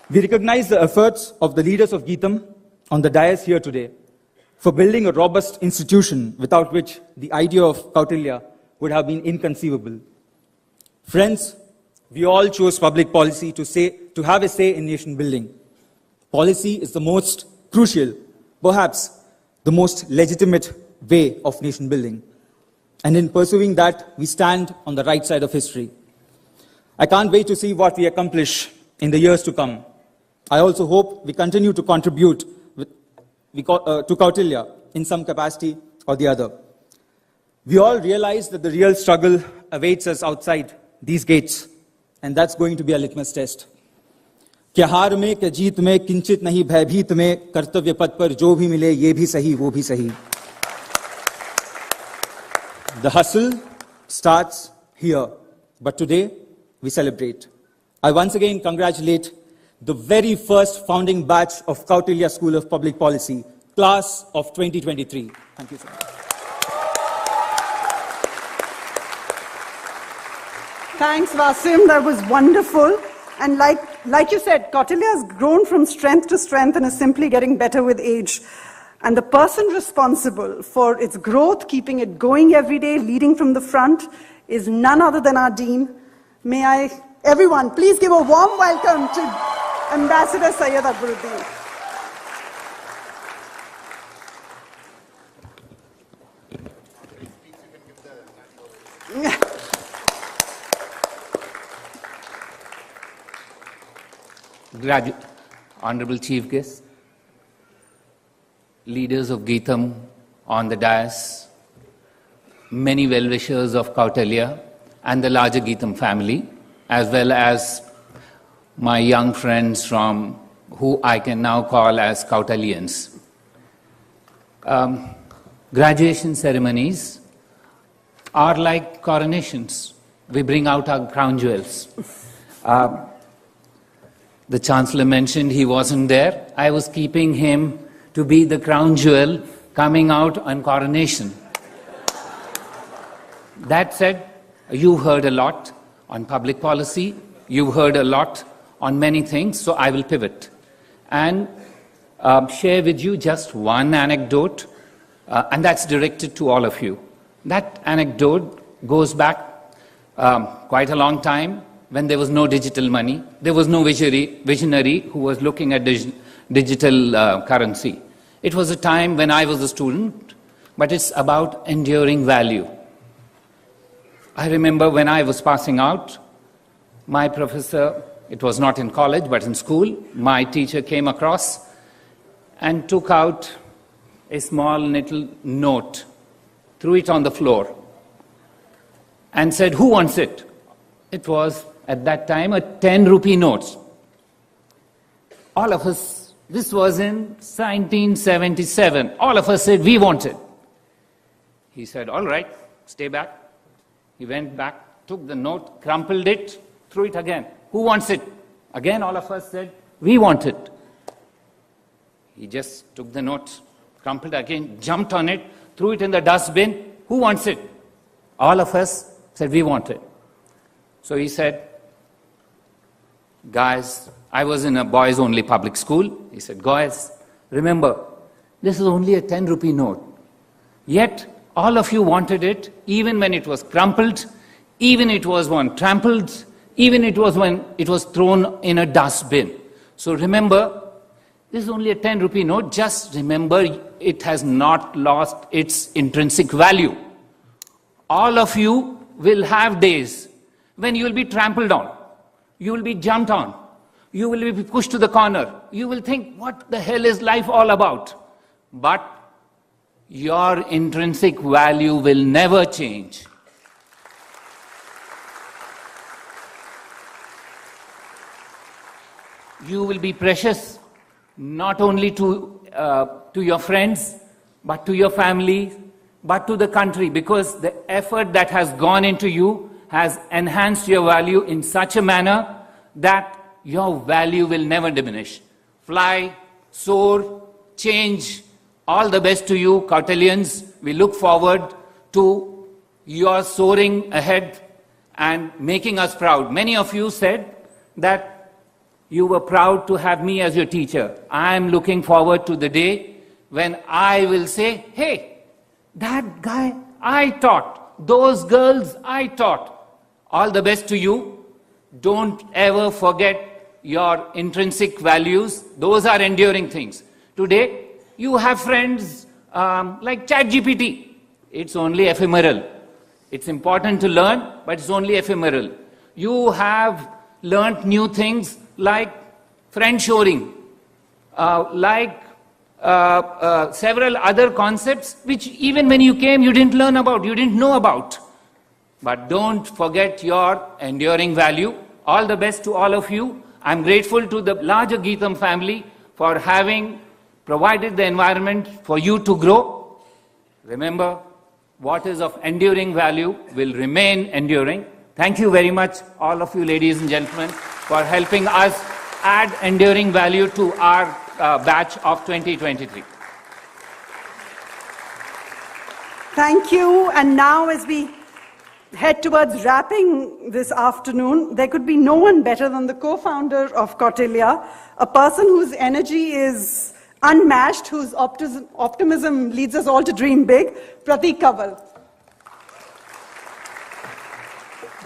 We recognize the efforts of the leaders of GITAM on the dais here today for building a robust institution without which the idea of Kautilya would have been inconceivable. Friends, we all chose public policy to have a say in nation building. Policy is the most crucial, perhaps the most legitimate way of nation building. And in pursuing that, we stand on the right side of history. I can't wait to see what we accomplish in the years to come. I also hope we continue to contribute to Kautilya in some capacity or the other. We all realize that the real struggle awaits us outside these gates, and that's going to be a litmus test. क्या हार में क्या जीत में किंचित नहीं भयभीत में कर्तव्य पथ पर जो भी मिले ये भी सही वो भी सही. The hustle starts here, but today we celebrate. I once again congratulate the very first founding batch of Kautilya School of Public Policy, class of 2023. Thank you so much. Thanks, Vasim. That was wonderful. And like you said, Kautilya has grown from strength to strength and is simply getting better with age. And the person responsible for its growth, keeping it going every day, leading from the front, is none other than our Dean. May I, everyone, please give a warm welcome to Ambassador Syed Akbaruddin. Honorable Chief Guest, leaders of GITAM on the dais, many well-wishers of Kautilya and the larger GITAM family, as well as my young friends from who I can now call as Kautillians. Graduation ceremonies are like coronations. We bring out our crown jewels. The Chancellor mentioned he wasn't there. I was keeping him to be the crown jewel coming out on coronation. That said, you've heard a lot on public policy. You've heard a lot on many things, so I will pivot and share with you just one anecdote, and that's directed to all of you. That anecdote goes back quite a long time, when there was no digital money. There was no visionary who was looking at digital currency. It was a time when I was a student, but it's about enduring value. I remember when I was passing out, my professor, it was not in college, but in school, my teacher came across and took out a small little note, threw it on the floor, and said, "Who wants it?" It was, at that time, a 10 rupee note. All of us, this was in 1977, all of us said, "We want it." He said, "All right, stay back." He went back, took the note, crumpled it, threw it again. "Who wants it?" Again, all of us said, "We want it." He just took the note, crumpled again, jumped on it, threw it in the dustbin. "Who wants it?" All of us said, "We want it." So he said, "Guys," I was in a boys-only public school. He said, "Guys, remember, this is only a 10 rupee note. Yet, all of you wanted it, even when it was crumpled, even it was when trampled, even it was when it was thrown in a dustbin. So remember, this is only a 10 rupee note. Just remember, it has not lost its intrinsic value. All of you will have days when you will be trampled on, you will be jumped on, you will be pushed to the corner, you will think, what the hell is life all about? But your intrinsic value will never change. You will be precious not only to your friends, but to your family, but to the country, because the effort that has gone into you has enhanced your value in such a manner that your value will never diminish. Fly, soar, change. All the best to you, Kautillians. We look forward to your soaring ahead and making us proud. Many of you said that You were proud to have me as your teacher. I am looking forward to the day when I will say, hey, that guy I taught, those girls I taught. All the best to you. Don't ever forget your intrinsic values. Those are enduring things. Today, you have friends like ChatGPT. It's only ephemeral. It's important to learn, but it's only ephemeral. You have learned new things like friend shoring, like several other concepts which even when you came you didn't learn about, you didn't know about. But don't forget your enduring value. All the best to all of you. I'm grateful to the larger GITAM family for having provided the environment for you to grow. Remember, what is of enduring value will remain enduring. Thank you very much, all of you ladies and gentlemen, for helping us add enduring value to our batch of 2023. Thank you. And now as we head towards wrapping this afternoon, there could be no one better than the co-founder of Kautilya, a person whose energy is unmatched, whose optimism leads us all to dream big, Pratik Kanwal.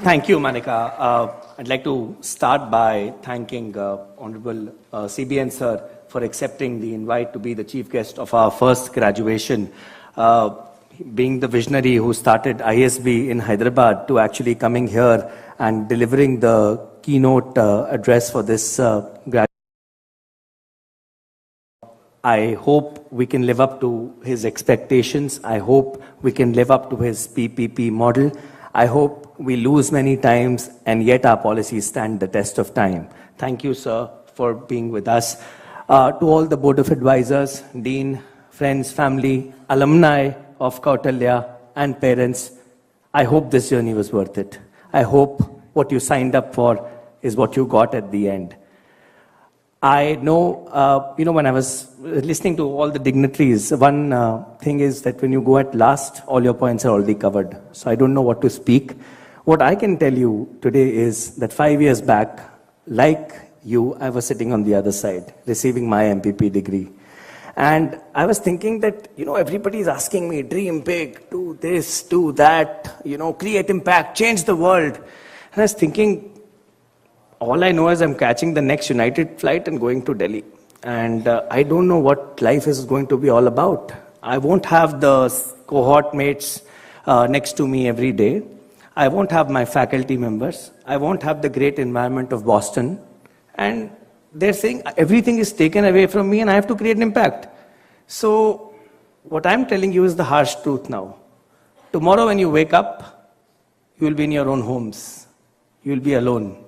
Thank you, Manika. I'd like to start by thanking Honorable CBN Sir for accepting the invite to be the chief guest of our first graduation. Being the visionary who started ISB in Hyderabad to actually coming here and delivering the keynote address for this graduation. I hope we can live up to his expectations. I hope we can live up to his PPP model. I hope we lose many times and yet our policies stand the test of time. Thank you, sir, for being with us. To all the Board of Advisors, Dean, friends, family, alumni of Kautilya and parents, I hope this journey was worth it. I hope what you signed up for is what you got at the end. I know, when I was listening to all the dignitaries, one thing is that when you go at last, all your points are already covered. So I don't know what to speak. What I can tell you today is that 5 years back, like you, I was sitting on the other side, receiving my MPP degree. And I was thinking that, everybody is asking me, dream big, do this, do that, create impact, change the world. And I was thinking, all I know is I'm catching the next United flight and going to Delhi. And I don't know what life is going to be all about. I won't have the cohort mates next to me every day. I won't have my faculty members. I won't have the great environment of Boston. And they're saying everything is taken away from me and I have to create an impact. So what I'm telling you is the harsh truth now. Tomorrow when you wake up, you will be in your own homes. You will be alone.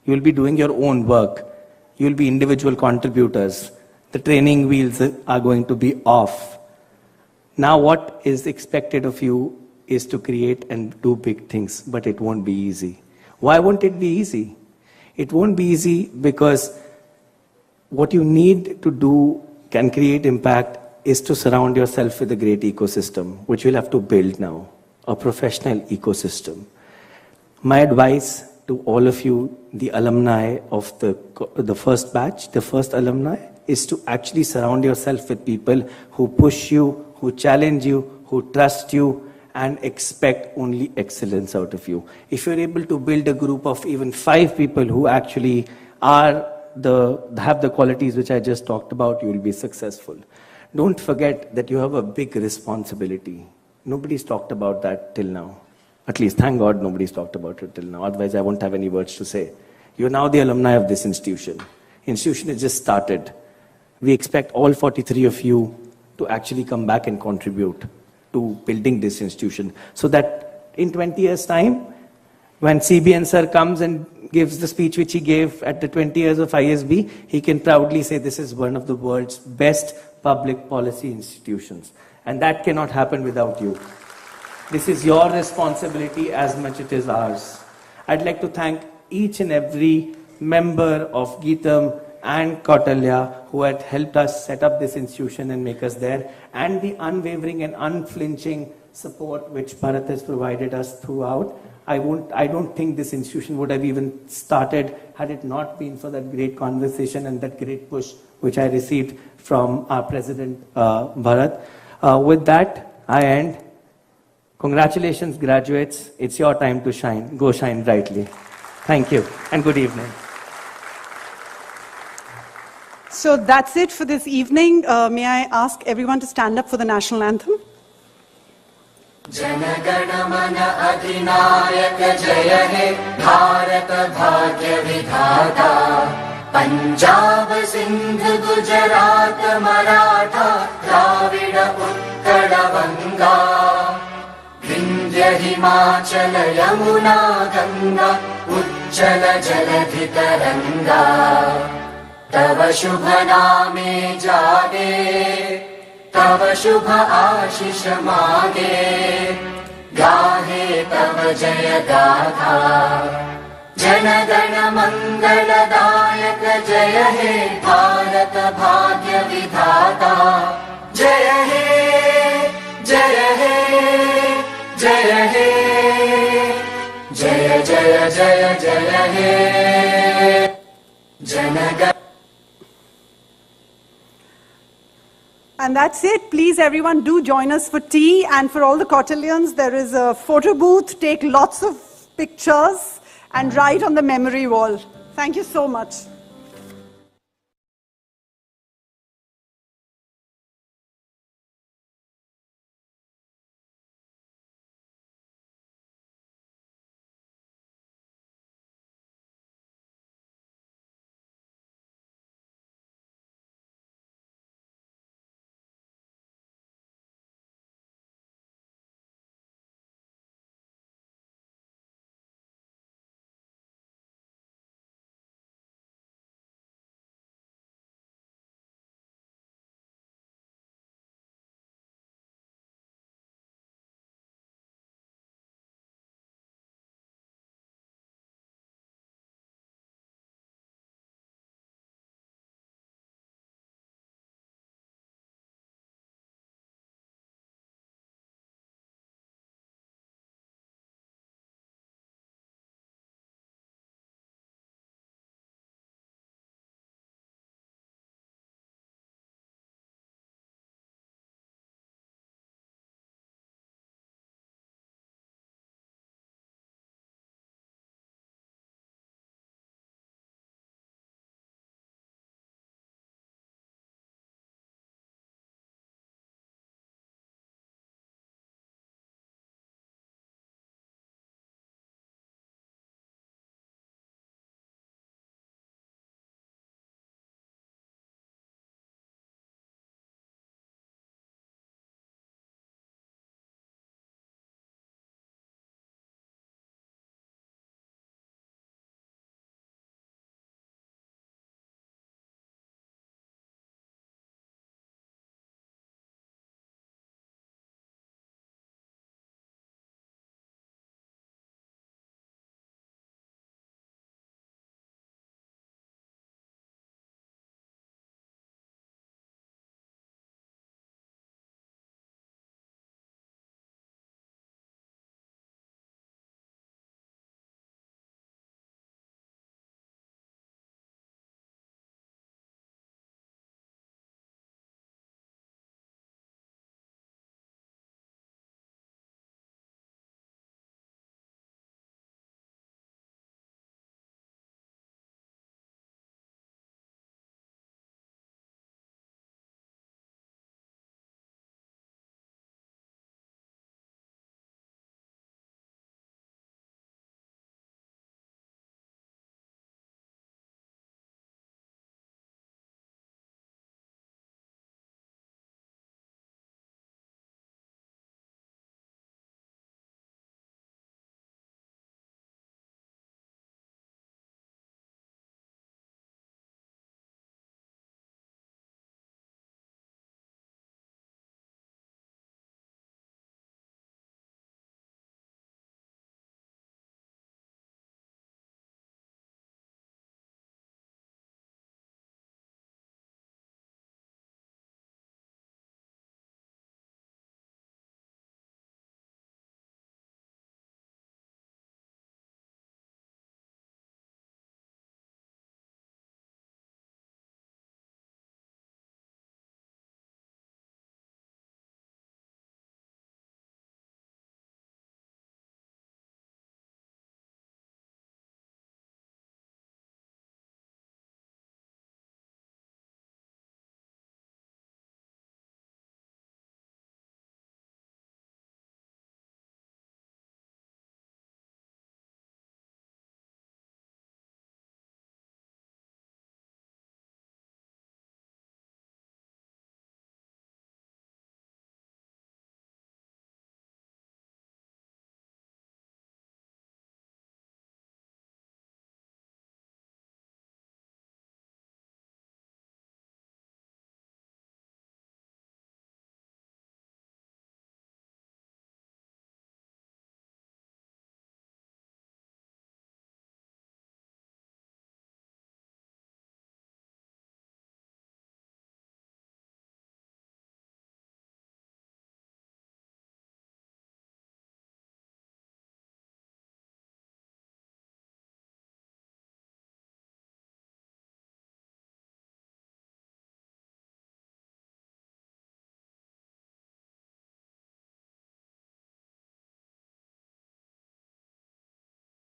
You will be doing your own work. You will be individual contributors. The training wheels are going to be off. Now what is expected of you is to create and do big things, but it won't be easy. Why won't it be easy? It won't be easy because what you need to do can create impact is to surround yourself with a great ecosystem, which you'll have to build now, a professional ecosystem. My advice to all of you, the alumni of the first batch, the first alumni, is to actually surround yourself with people who push you, who challenge you, who trust you, and expect only excellence out of you. If you're able to build a group of even 5 people who actually have the qualities which I just talked about, you will be successful. Don't forget that you have a big responsibility. Nobody's talked about that till now. At least, thank God, nobody's talked about it till now. Otherwise, I won't have any words to say. You're now the alumni of this institution. Institution has just started. We expect all 43 of you to actually come back and contribute to building this institution, so that in 20 years' time, when CBN sir comes and gives the speech which he gave at the 20 years of ISB, he can proudly say this is one of the world's best public policy institutions. And that cannot happen without you. This is your responsibility as much as it is ours. I'd like to thank each and every member of GITAM and Kautilya who had helped us set up this institution and make us there, and the unwavering and unflinching support which Bharat has provided us throughout. I don't think this institution would have even started had it not been for that great conversation and that great push which I received from our president, Bharat. With that, I end. Congratulations, graduates. It's your time to shine. Go shine brightly. Thank you, and good evening. So that's it for this evening. May I ask everyone to stand up for the national anthem? Jana Gana Mana अधिनायक जय हे भारत भाग्य विधाता पंजाब सिंध गुजरात मराठा द्राविड उत्कल बंगा विंध्य हिमाचल यमुना गंगा उज्जल जलधि तरंगा तव शुभ नामे जागे तव शुभ आशीष मागे गाहे तव जय गाथा जनगण मंगलदायक जय हे भारत भाग्य विधाता जय हे जय हे जय हे जय जय जय जय हे जनगण. And that's it. Please, everyone, do join us for tea. And for all the cotillions, there is a photo booth. Take lots of pictures and write on the memory wall. Thank you so much.